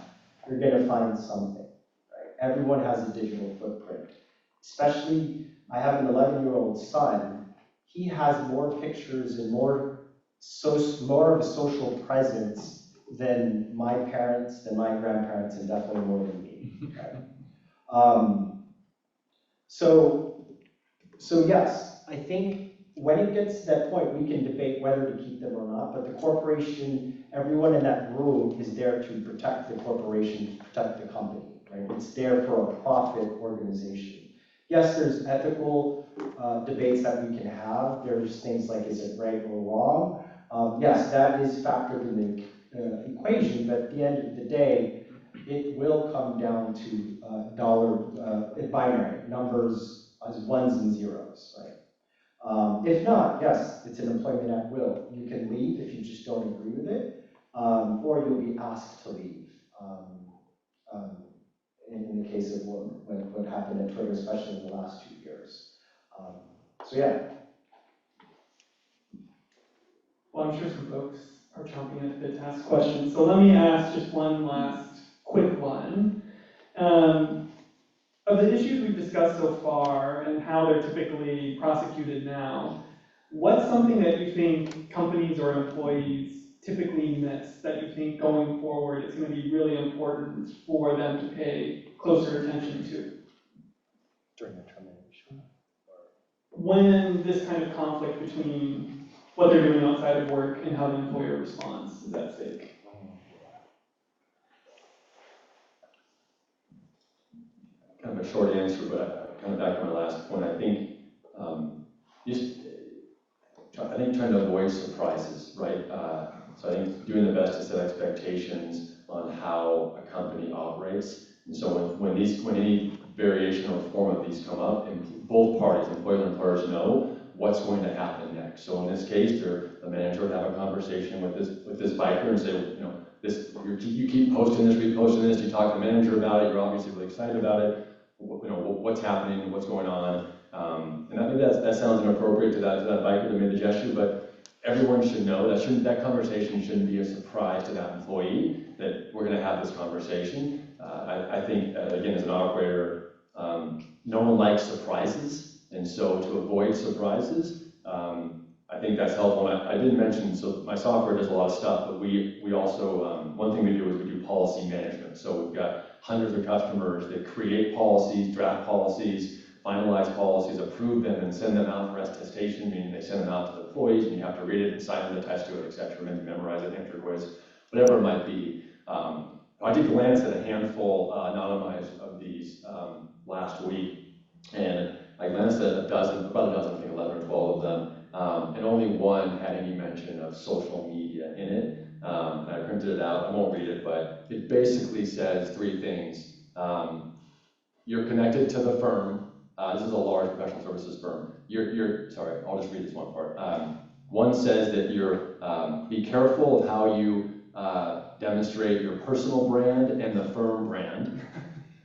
you're going to find something. Right? Everyone has a digital footprint. Especially, I have an 11-year-old son. He has more pictures and more of a social presence than my parents, than my grandparents, and definitely more than me. Right? So yes, I think when it gets to that point, we can debate whether to keep them or not, but the corporation, everyone in that room is there to protect the corporation, to protect the company, right? It's there for a profit organization. Yes, there's ethical debates that we can have. There's things like, is it right or wrong? Yes, that is factored in the equation, but at the end of the day, it will come down to binary numbers as ones and zeros, right? If not, yes, it's an employment at will. You can leave if you just don't agree with it, or you'll be asked to leave. In the case of what happened at Twitter, especially in the last 2 years. So yeah. Well, I'm sure some folks are chomping at the bit to ask questions, so let me ask just one last quick one. Of the issues we've discussed so far and how they're typically prosecuted now, what's something that you think companies or employees typically miss that you think going forward it's going to be really important for them to pay closer attention to? During the termination? When this kind of conflict between what they're doing outside of work and how the employer responds is at stake. Kind of a short answer, but kind of back to my last point, I think trying to avoid surprises, right? So I think doing the best to set expectations on how a company operates. And so when any variation or form of these come up, and both parties, employers and employers, know what's going to happen next. So in this case, the manager would have a conversation with this biker and say, you keep posting this, reposting this. You talk to the manager about it. You're obviously really excited about it. What's happening, what's going on. And I think that sounds inappropriate to that biker that made the gesture, but everyone should know that conversation shouldn't be a surprise to that employee that we're going to have this conversation. I think, again, as an operator, no one likes surprises, and so to avoid surprises, I think that's helpful. And I didn't mention, so my software does a lot of stuff, but we also, one thing we do is we do policy management. So we've got hundreds of customers that create policies, draft policies, finalize policies, approve them, and send them out for attestation, meaning they send them out to the employees, and you have to read it and sign and attest to it, etc., maybe memorize it, answer quiz, whatever it might be. I did glance at a handful, anonymized, of these last week, and I glanced at about a dozen, I think 11 or 12 of them, and only one had any mention of social media in it. And I printed it out. I won't read it, but it basically says 3 things. You're connected to the firm. This is a large professional services firm. Sorry, I'll just read this one part. One says that be careful of how you demonstrate your personal brand and the firm brand.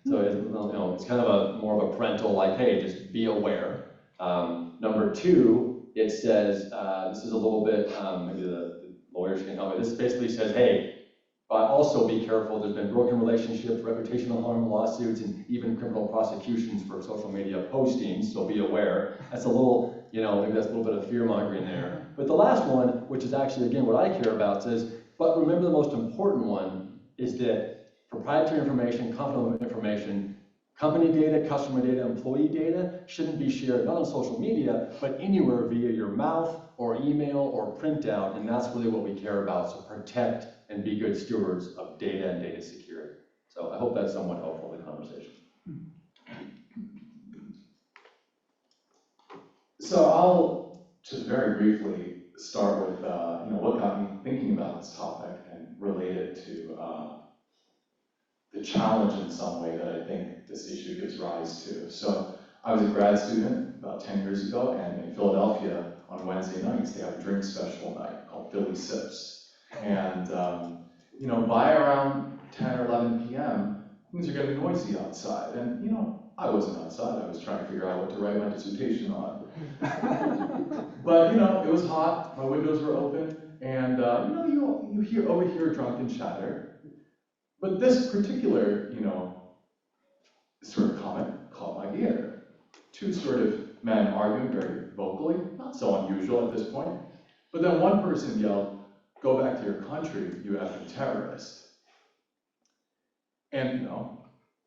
So it's kind of more of a parental, like, hey, just be aware. Number 2, it says, this is a little bit, maybe the lawyers can help me. This basically says, hey, but also be careful. There's been broken relationships, reputational harm lawsuits, and even criminal prosecutions for social media postings, so be aware. That's a little, maybe that's a little bit of fear-mongering there. But the last one, which is actually, again, what I care about, says, but remember the most important one is that proprietary information, confidential information, company data, customer data, employee data shouldn't be shared not on social media, but anywhere via your mouth or email or printout, and that's really what we care about, so protect and be good stewards of data and data security. So I hope that's somewhat helpful in the conversation. So I'll just very briefly start with what got me thinking about this topic and relate it to the challenge in some way that I think this issue gives rise to. So I was a grad student about 10 years ago, and in Philadelphia on Wednesday nights they have a drink special night called Philly Sips. And by around 10 or 11 p.m., things are getting noisy outside. And I wasn't outside. I was trying to figure out what to write my dissertation on. But it was hot. My windows were open, and you overhear drunken chatter. But this particular, sort of comment caught my ear. Two sort of men arguing very vocally, not so unusual at this point. But then one person yelled, "Go back to your country, you effing terrorist." And,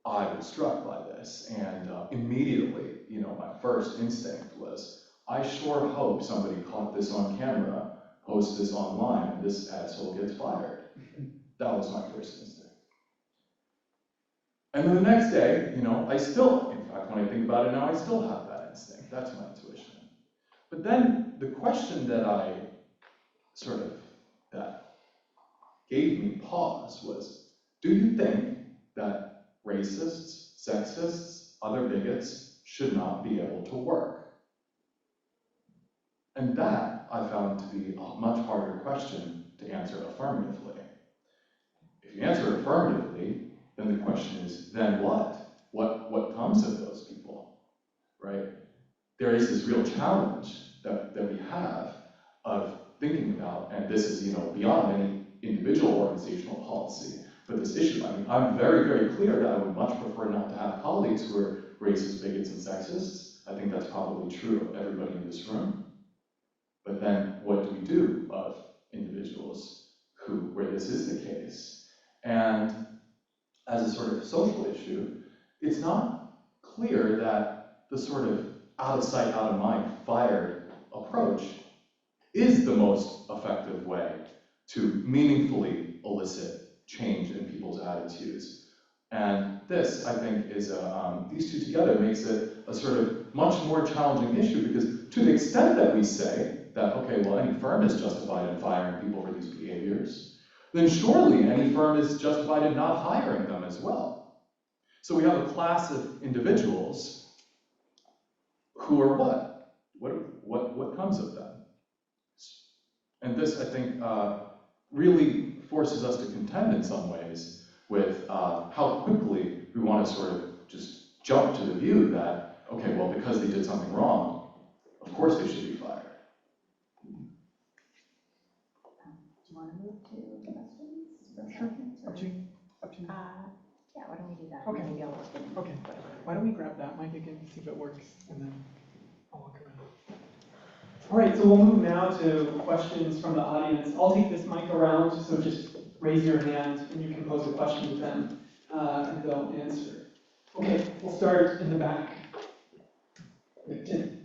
I was struck by this, and immediately, my first instinct was, I sure hope somebody caught this on camera, posts this online, and this asshole gets fired. That was my first instinct. And then the next day, I still, in fact, when I think about it now, I still have that instinct. That's my intuition. But then the question that that gave me pause was, do you think that racists, sexists, other bigots should not be able to work? And that I found to be a much harder question to answer affirmatively. If you answer affirmatively, then the question is, then what? What comes of those people, right? There is this real challenge that we have of thinking about, and this is, beyond any individual organizational policy, but this issue, I'm very, very clear that I would much prefer not to have colleagues who are racist, bigots, and sexists. I think that's probably true of everybody in this room. But then what do we do of individuals where this is the case? And as a sort of social issue, it's not clear that the sort of out of sight, out of mind, fired approach is the most effective way to meaningfully elicit change in people's attitudes. And this, I think, is these two together makes it a sort of much more challenging issue, because to the extent that we say that, okay, well, any firm is justified in firing people for these behaviors, then surely any firm is justified in not hiring them as well. So we have a class of individuals who are what? What comes of them? And this, I think, really forces us to contend in some ways with how quickly we want to sort of just jump to the view that, okay, well, because they did something wrong, of course they should be fired. Do you want to move to questions? Sure. Up to you. Yeah, why don't we do that? Okay. Maybe I'll work in. Okay. Why don't we grab that mic again to see if it works, and then I'll walk around. All right, so we'll move now to questions from the audience. I'll take this mic around, so just raise your hand and you can pose a question to them, and they'll answer. Okay, we'll start in the back. Tim.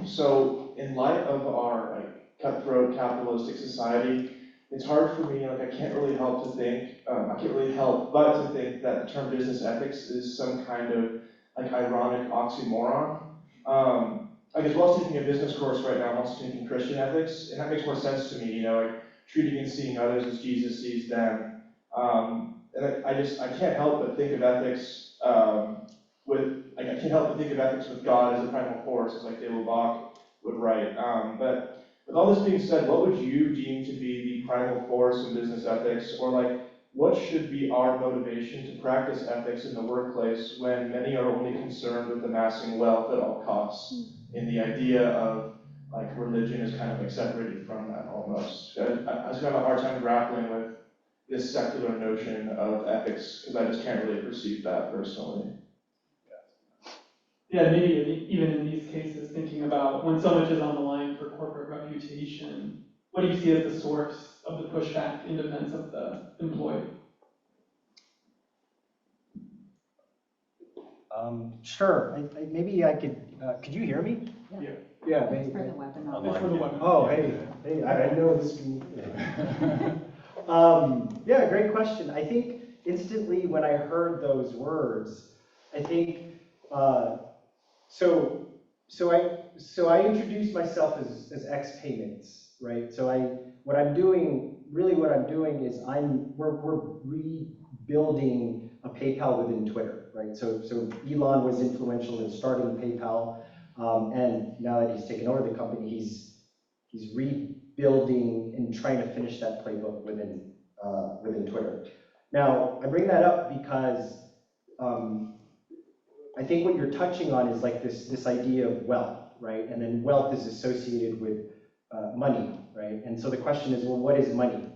So in light of our cutthroat capitalistic society, it's hard for me, I can't really help to think, I can't really help but to think that the term business ethics is some kind of ironic oxymoron. As well as taking a business course right now, I'm also taking Christian ethics, and that makes more sense to me, treating and seeing others as Jesus sees them. And I can't help but think of ethics I can't help but think of ethics with God as a primal force, as David Bach would write. But with all this being said, what would you deem to be the primal force in business ethics, or what should be our motivation to practice ethics in the workplace when many are only concerned with amassing wealth at all costs? And the idea of like religion is kind of like separated from that almost. I just have a hard time grappling with this secular notion of ethics because I just can't really perceive that personally. Yeah, maybe even in these cases, thinking about when so much is on the line for corporate reputation, what do you see as the source of the pushback in defense of the employee? Sure, maybe I could you hear me? Yeah. Yeah, It's maybe. for the webinar. It's for the webinar. Oh, hey, I know this. Yeah, great question. I think instantly when I heard those words, I think, so I introduced myself as X Payments, right? So what I'm doing is we're rebuilding a PayPal within Twitter, right? So Elon was influential in starting PayPal, and now that he's taken over the company, he's rebuilding and trying to finish that playbook within Twitter. Now, I bring that up because I think what you're touching on is like this idea of wealth, right? And then wealth is associated with money, right? And so the question is, well, what is money?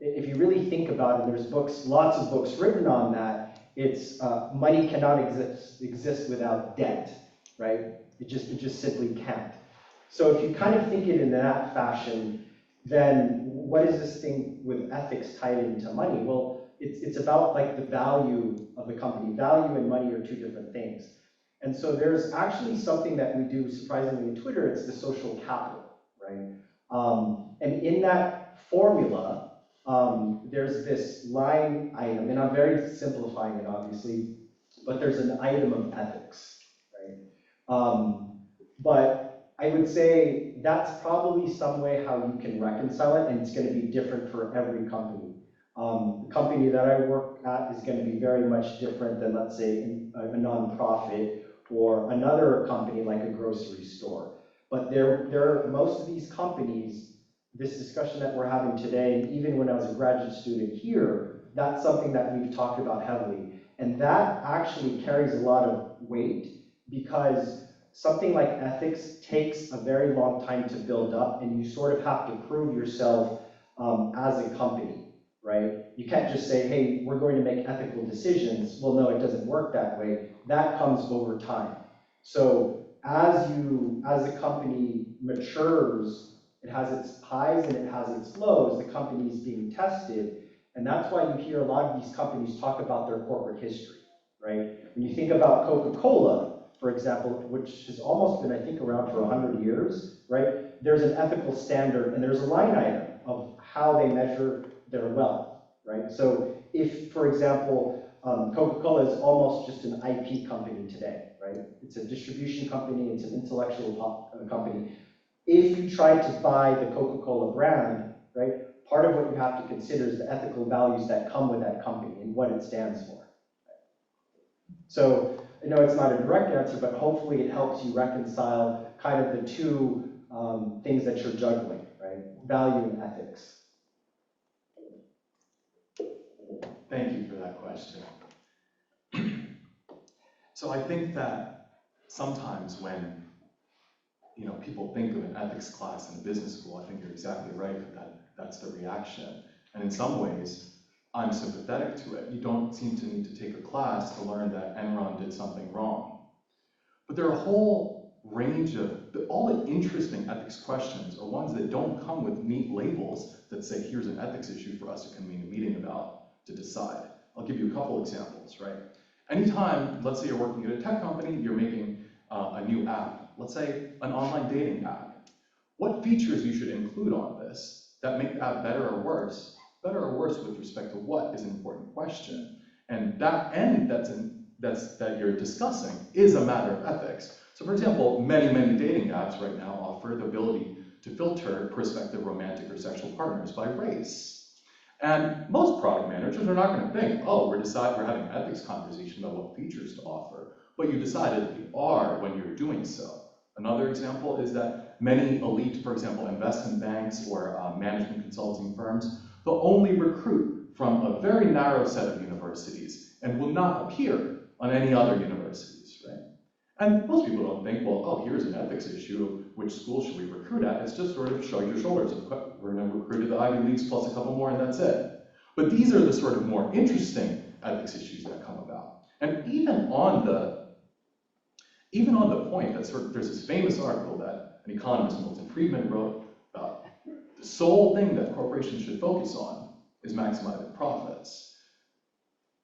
If you really think about it, there's lots of books written on that. It's money cannot exist without debt, right? It just simply can't. So if you kind of think it in that fashion, then what is this thing with ethics tied into money? Well, it's about like the value of the company. Value and money are two different things. And so there's actually something that we do surprisingly in Twitter, it's the social capital, right? And in that formula, there's this line item, and I'm very simplifying it obviously, but there's an item of ethics, right? But I would say that's probably some way how you can reconcile it, and it's going to be different for every company. The company that I work at is going to be very much different than, let's say, a nonprofit or another company like a grocery store. But most of these companies, this discussion that we're having today, even when I was a graduate student here, that's something that we've talked about heavily. And that actually carries a lot of weight because something like ethics takes a very long time to build up, and you sort of have to prove yourself as a company. Right? You can't just say, hey, we're going to make ethical decisions. Well, no, it doesn't work that way. That comes over time. So as the company matures, it has its highs and it has its lows. The company is being tested. And that's why you hear a lot of these companies talk about their corporate history, right? When you think about Coca-Cola, for example, which has almost been, I think, around for 100 years, right? There's an ethical standard and there's a line item of how they measure their wealth, right? So if, for example, Coca-Cola is almost just an IP company today, right? It's a distribution company, it's an intellectual company. If you try to buy the Coca-Cola brand, right, part of what you have to consider is the ethical values that come with that company and what it stands for. Right? So I know it's not a direct answer, but hopefully it helps you reconcile kind of the two things that you're juggling, right? Value and ethics. Thank you for that question. So I think that sometimes when people think of an ethics class in a business school, I think you're exactly right that's the reaction. And in some ways, I'm sympathetic to it. You don't seem to need to take a class to learn that Enron did something wrong. But there are a whole range of, all the interesting ethics questions are ones that don't come with neat labels that say, here's an ethics issue for us to convene a meeting about to decide. I'll give you a couple examples, right? Anytime, let's say you're working at a tech company, you're making a new app, let's say an online dating app. What features you should include on this that make the app better or worse? Better or worse with respect to what is an important question. And that end that you're discussing is a matter of ethics. So for example, many dating apps right now offer the ability to filter prospective romantic or sexual partners by race. And most product managers are not going to think, oh, we're having an ethics conversation about what features to offer, but you decidedly are when you're doing so. Another example is that many elite, for example, investment banks or management consulting firms, they'll only recruit from a very narrow set of universities and will not appear on any other universities, right? And most people don't think, well, oh, here's an ethics issue, which school should we recruit at? It's just sort of shrug your shoulders. We're going to recruit at the Ivy Leagues plus a couple more and that's it. But these are the sort of more interesting ethics issues that come about. And even on the point that there's this famous article that an economist, Milton Friedman, wrote about the sole thing that corporations should focus on is maximizing profits.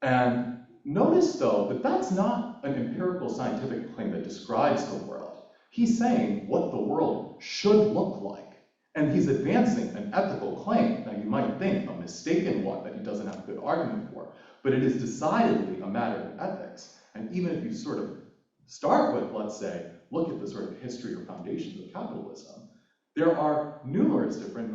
And notice, though, that that's not an empirical scientific claim that describes the world. He's saying what the world should look like. And he's advancing an ethical claim that you might think a mistaken one that he doesn't have a good argument for. But it is decidedly a matter of ethics. And even if you sort of start with, let's say, look at the sort of history or foundations of capitalism, there are numerous different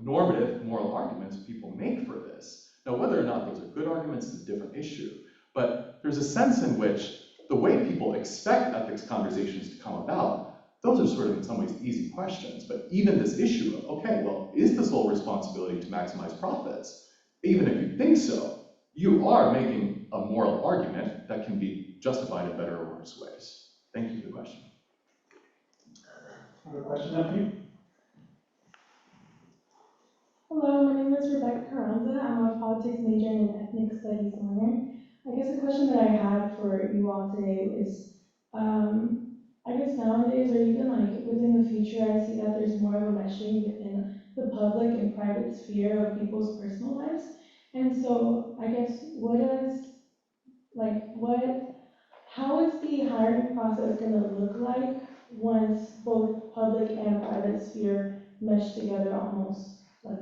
normative moral arguments people make for this. Now, whether or not those are good arguments is a different issue. But there's a sense in which the way people expect ethics conversations to come about, those are sort of in some ways easy questions. But even this issue of, okay, well, is the sole responsibility to maximize profits? Even if you think so, you are making a moral argument that can be justified in better or worse ways. Thank you for the question. Another question up here? Hello, my name is Rebecca Carranza. I'm a politics major and an ethnic studies minor. I guess the question that I had for you all today is, I guess nowadays, or even like within the future, I see that there's more of a meshing within the public and private sphere of people's personal lives. And so I guess how is the hiring process going to look like once both public and private sphere mesh together almost as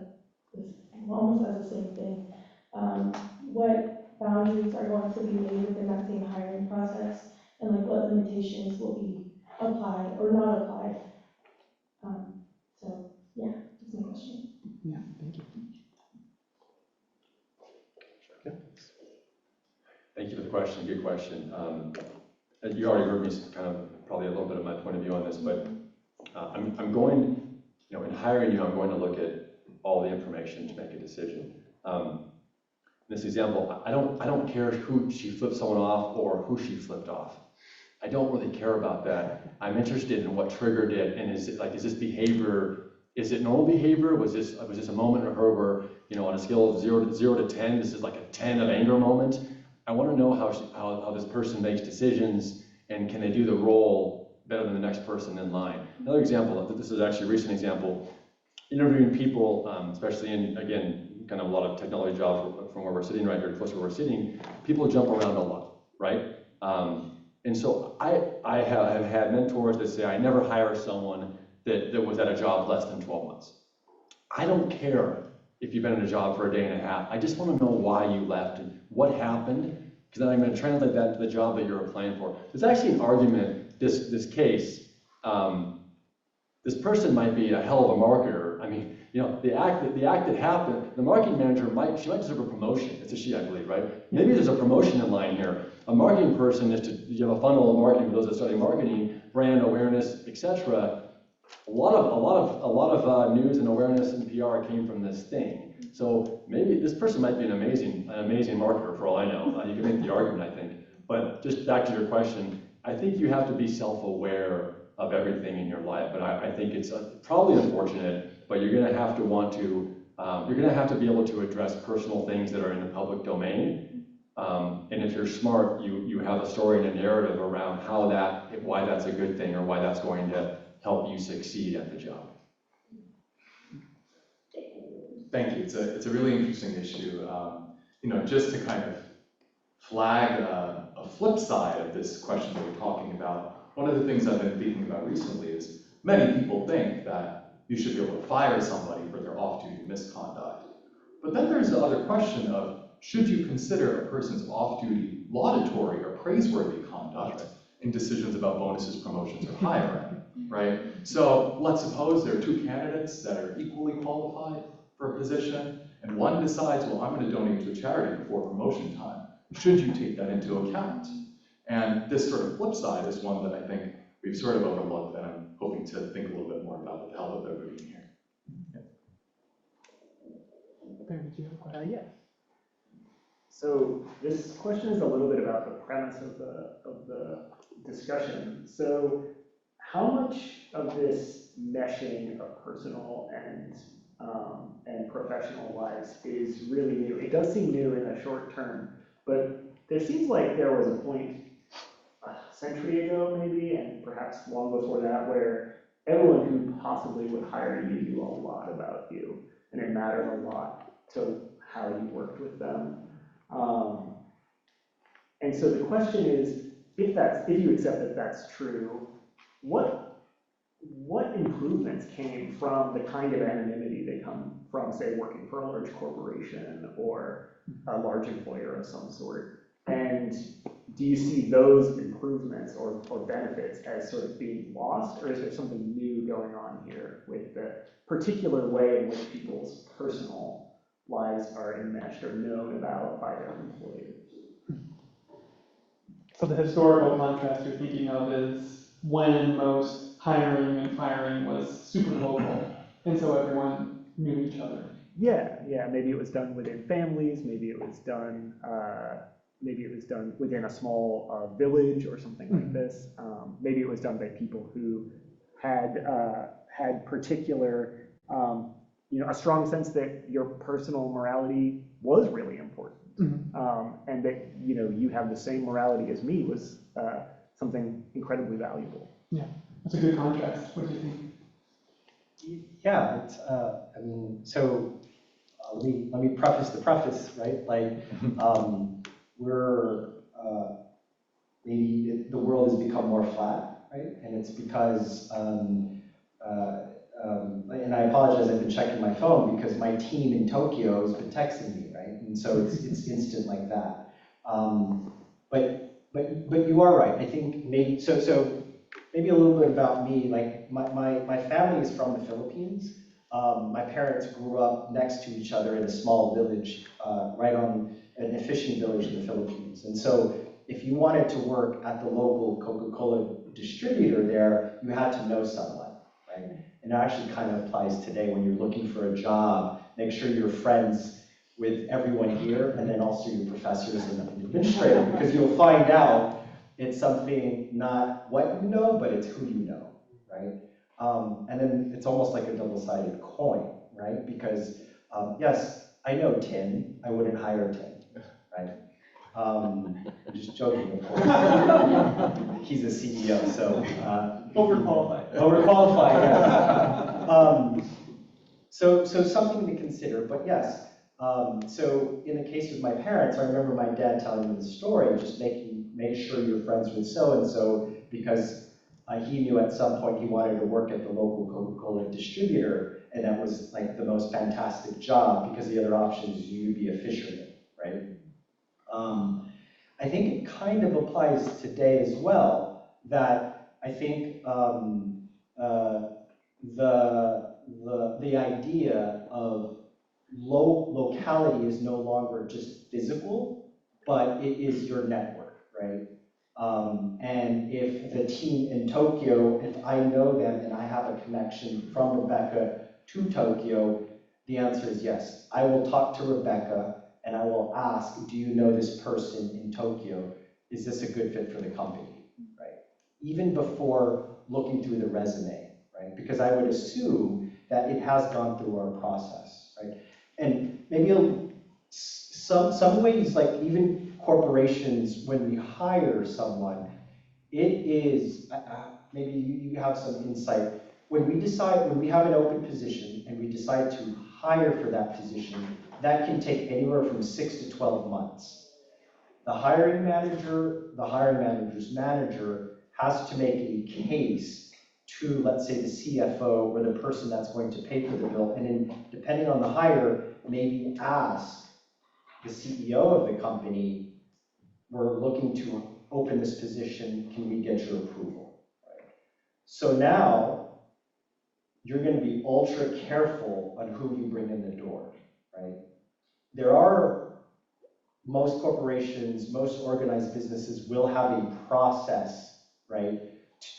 the same thing? What boundaries are going to be made within that same hiring process, and like what limitations will be applied or not applied? So yeah, that's my question. Yeah, thank you. Thank you for the question, good question. You already heard me kind of probably a little bit of my point of view on this, but I'm going, in hiring you, I'm going to look at all the information to make a decision. In this example, I don't care who she flipped someone off or who she flipped off. I don't really care about that. I'm interested in what triggered it, and is this behavior, is it normal behavior? Was this a moment in her where, on a scale of 0 to 10, this is like a 10 of anger moment? I want to know how this person makes decisions, and can they do the role better than the next person in line. Another example, this is actually a recent example, interviewing people, especially in, again, kind of a lot of technology jobs from where we're sitting right here, close to where we're sitting, people jump around a lot, right? And so I have had mentors that say, I never hire someone that was at a job less than 12 months. I don't care if you've been in a job for a day and a half. I just want to know why you left and what happened, because then I'm going to translate that to the job that you're applying for. There's actually an argument, this case, this person might be a hell of a marketer. I mean, the act that happened, the marketing manager might deserve a promotion. It's a she, I believe, right? Maybe there's a promotion in line here. A marketing person is you have a funnel of marketing for those that study marketing, brand awareness, etc. A lot of news and awareness and PR came from this thing. So maybe this person might be an amazing marketer for all I know. You can make the argument, I think. But just back to your question, I think you have to be self-aware of everything in your life. But I think it's probably unfortunate, but you're going to have to you're going to have to be able to address personal things that are in the public domain. And if you're smart, you have a story and a narrative around why that's a good thing or why that's going to help you succeed at the job. Thank you. It's a really interesting issue. Just to kind of flag a flip side of this question that we're talking about, one of the things I've been thinking about recently is many people think that you should be able to fire somebody for their off-duty misconduct. But then there's the other question of, should you consider a person's off-duty laudatory or praiseworthy conduct in decisions about bonuses, promotions, or hiring, right? So let's suppose there are two candidates that are equally qualified for a position, and one decides, well, I'm going to donate to a charity before promotion time. Should you take that into account? And this sort of flip side is one that I think we've sort of overlooked, and I'm hoping to think a little bit more about with the help of everybody here. Barry, did you have a question? Yes. So this question is a little bit about the premise of the discussion. So how much of this meshing of personal and professional lives is really new? It does seem new in the short term, but there seems like there was a point a century ago maybe, and perhaps long before that, where everyone who possibly would hire you knew a lot about you, and it mattered a lot to how you worked with them. And so the question is, if you accept that that's true, what improvements came from the kind of anonymity that come from, say, working for a large corporation or a large employer of some sort? And do you see those improvements or benefits as sort of being lost, or is there something new going on here with the particular way in which people's personal lives are enmeshed or known about by their employers? So the historical contrast you're thinking of is when most hiring and firing was super local, and so everyone knew each other. Yeah, maybe it was done within families, maybe it was done within a small village or something like this. Maybe it was done by people who had particular, a strong sense that your personal morality was really important. And that, you have the same morality as me was something incredibly valuable. Yeah, that's a good contrast. What do you think? Yeah, it's, so let me preface the preface, right? Like, maybe the world has become more flat, right? And it's because, and I apologize, I've been checking my phone because my team in Tokyo has been texting me, right? And so it's instant like that. But you are right. I think maybe, so maybe a little bit about me. Like my family is from the Philippines. My parents grew up next to each other in a small village, right on a fishing village in the Philippines. And so if you wanted to work at the local Coca-Cola distributor there, you had to know someone, right? And it actually kind of applies today when you're looking for a job. Make sure you're friends with everyone here, and then also your professors and administrator, because you'll find out it's something not what you know, but it's who you know, right? And then it's almost like a double-sided coin, right? Because yes, I know Tim, I wouldn't hire Tim, right? I'm just joking, of course. He's a CEO, so. Overqualified. Overqualified, yes. So something to consider, but yes. So in the case of my parents, I remember my dad telling me the story, just make sure you're friends with so-and-so, because he knew at some point he wanted to work at the local Coca-Cola distributor, and that was like the most fantastic job, because the other option is you'd be a fisherman, right? I think it kind of applies today as well, that I think the idea of locality is no longer just physical, but it is your network, right? And if the team in Tokyo, if I know them and I have a connection from Rebecca to Tokyo, the answer is yes. I will talk to Rebecca and I will ask, do you know this person in Tokyo? Is this a good fit for the company, right? Even before looking through the resume, right? Because I would assume that it has gone through our process, right? And maybe some ways, like even corporations, when we hire someone, it is, maybe you have some insight. When we have an open position and we decide to hire for that position, that can take anywhere from 6 to 12 months. The hiring manager's manager has to make a case to, let's say, the CFO or the person that's going to pay for the bill, and then depending on the hire, maybe ask the CEO of the company, we're looking to open this position, can we get your approval? Right? So now, you're going to be ultra careful on who you bring in the door, right? Most corporations, most organized businesses will have a process, right?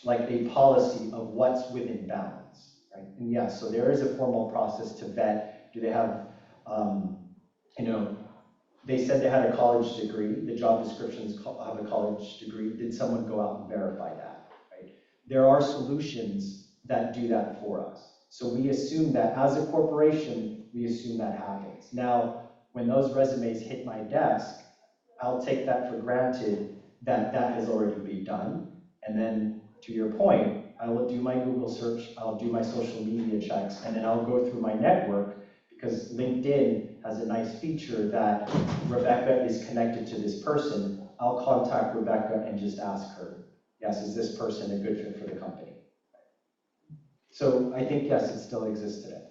Like a policy of what's within bounds, right? And yes, so there is a formal process to vet. Do they have, they said they had a college degree, the job descriptions have a college degree, did someone go out and verify that, right? There are solutions that do that for us. So we assume that as a corporation, we assume that happens. Now, when those resumes hit my desk, I'll take that for granted that that has already been done. And then to your point, I will do my Google search, I'll do my social media checks, and then I'll go through my network, because LinkedIn has a nice feature that Rebecca is connected to this person. I'll contact Rebecca and just ask her, yes, is this person a good fit for the company? So I think, yes, it still exists today.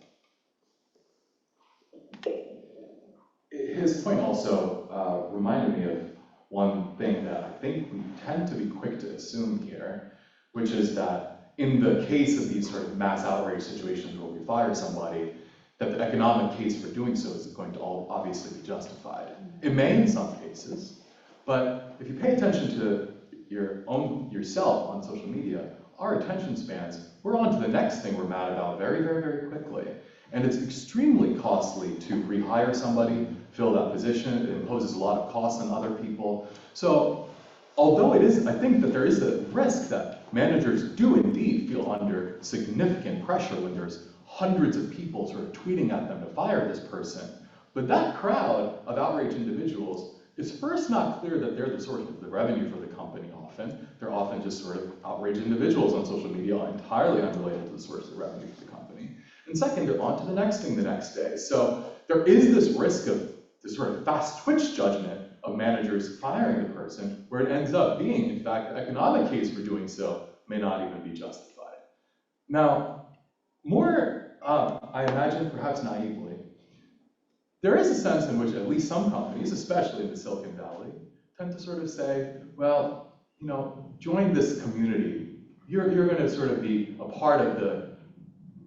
His point also reminded me of one thing that I think we tend to be quick to assume here, which is that in the case of these sort of mass outrage situations where we fire somebody, that the economic case for doing so is going to obviously be justified. It may in some cases, but if you pay attention to yourself on social media, our attention spans, we're on to the next thing we're mad about very, very, very quickly. And it's extremely costly to rehire somebody, fill that position. It imposes a lot of costs on other people. So although I think that there is a risk that managers do indeed feel under significant pressure when there's hundreds of people sort of tweeting at them to fire this person. But that crowd of outraged individuals is first not clear that they're the source of the revenue for the company often. They're often just sort of outraged individuals on social media entirely unrelated to the source of revenue for the company. And second, they're on to the next thing the next day. So there is this risk of this sort of fast twitch judgment of managers firing the person, where it ends up being, in fact, the economic case for doing so may not even be justified. Now, more, I imagine, perhaps naively, there is a sense in which at least some companies, especially in the Silicon Valley, tend to sort of say, well, you know, join this community. You're going to sort of be a part of the,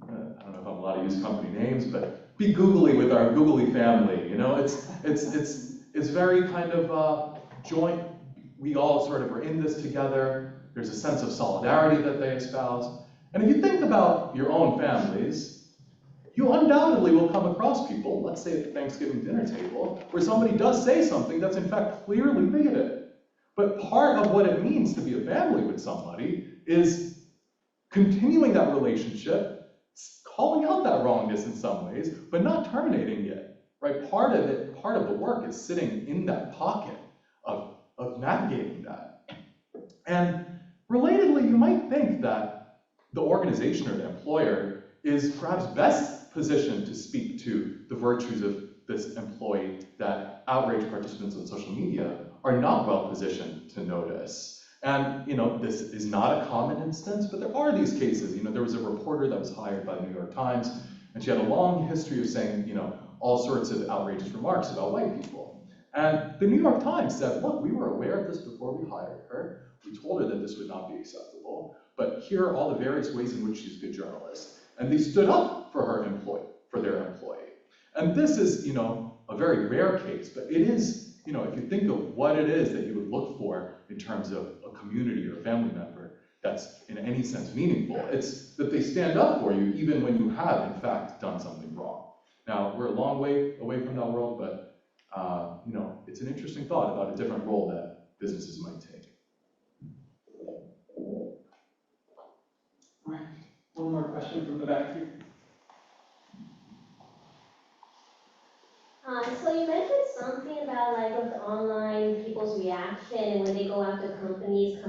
I don't know if I'm allowed to use company names, but be googly with our googly family. You know, it's very kind of joint. We all sort of are in this together. There's a sense of solidarity that they espouse. And if you think about your own families, you undoubtedly will come across people, let's say at the Thanksgiving dinner table, where somebody does say something that's in fact clearly bigoted. But part of what it means to be a family with somebody is continuing that relationship, calling out that wrongness in some ways, but not terminating it, right? Part of it, part of the work is sitting in that pocket of navigating that. And relatedly, you might think that the organization or the employer is perhaps best positioned to speak to the virtues of this employee that outrage participants on social media are not well positioned to notice. And, you know, this is not a common instance, but there are these cases. You know, there was a reporter that was hired by the New York Times, and she had a long history of saying, you know, all sorts of outrageous remarks about white people. And the New York Times said, look, we were aware of this before we hired her. We told her that this would not be acceptable, but here are all the various ways in which she's a good journalist. And they stood up for their employee. And this is, you know, a very rare case, but it is, you know, if you think of what it is that you would look for in terms of a community or a family member that's in any sense meaningful, it's that they stand up for you even when you have, in fact, done something wrong. Now, we're a long way away from that world, but, you know, it's an interesting thought about a different role that businesses might take. All right, one more question from the back here. So you mentioned something about like with online people's reaction, and when they go after companies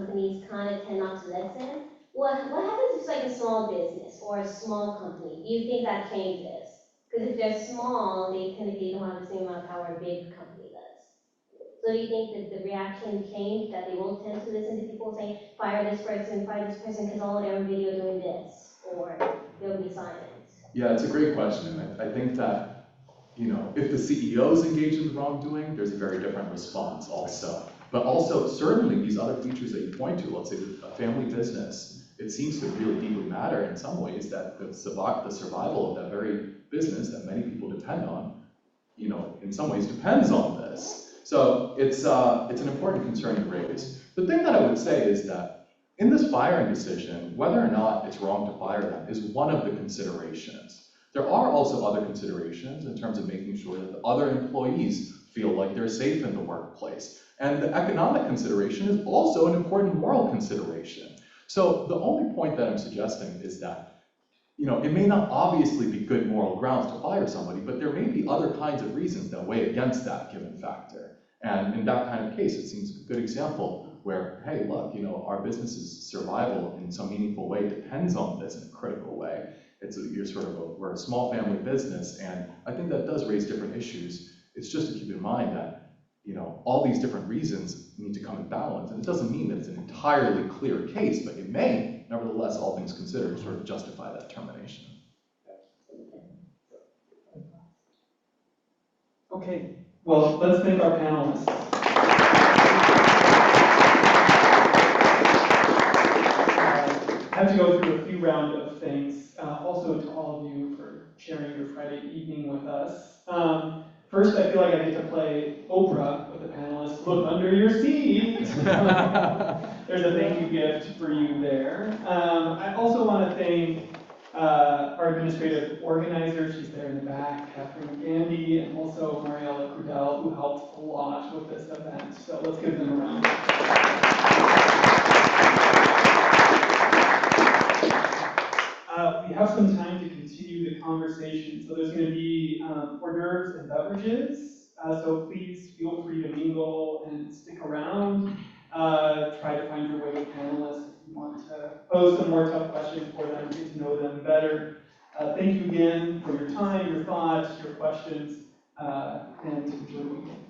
kind of tend not to listen. What happens if it's like a small business or a small company? Do you think that changes? Because if they're small, they don't have the same amount of power a big company does. So do you think that the reaction changed, that they won't tend to listen to people saying, fire this person because all they're on video doing this, or they'll be silent? Yeah, it's a great question. I think that, you know, if the CEOs engage in wrongdoing, there's a very different response also. But also, certainly these other features that you point to, let's say a family business, it seems to really deeply matter in some ways that the survival of that very business that many people depend on, you know, in some ways depends on this. So it's an important concern to raise. The thing that I would say is that in this firing decision, whether or not it's wrong to fire them is one of the considerations. There are also other considerations in terms of making sure that the other employees feel like they're safe in the workplace. And the economic consideration is also an important moral consideration. So the only point that I'm suggesting is that, it may not obviously be good moral grounds to fire somebody, but there may be other kinds of reasons that weigh against that given factor. And in that kind of case, it seems a good example where, hey, look, our business's survival in some meaningful way depends on this in a critical way. We're a small family business, and I think that does raise different issues. It's just to keep in mind that, all these different reasons need to come in balance, and it doesn't mean that it's an entirely clear case, but it may, nevertheless, all things considered, sort of justify that termination. Okay, well, let's thank our panelists. I have to go through a few rounds of things, also to all of you for sharing your Friday evening with us. First, I feel like I get to play Oprah with the panelists. Look under your seat. There's a thank you gift for you there. I also want to thank our administrative organizer. She's there in the back, Catherine Gandy, and also Mariella Crudell, who helped a lot with this event. So let's give them a round. We have some time to continue the conversation. So there's going to be hors d'oeuvres and beverages. So please feel free to mingle and stick around. Try to find your way with panelists if you want to pose some more tough questions for them, get to know them better. Thank you again for your time, your thoughts, your questions, and enjoy the weekend.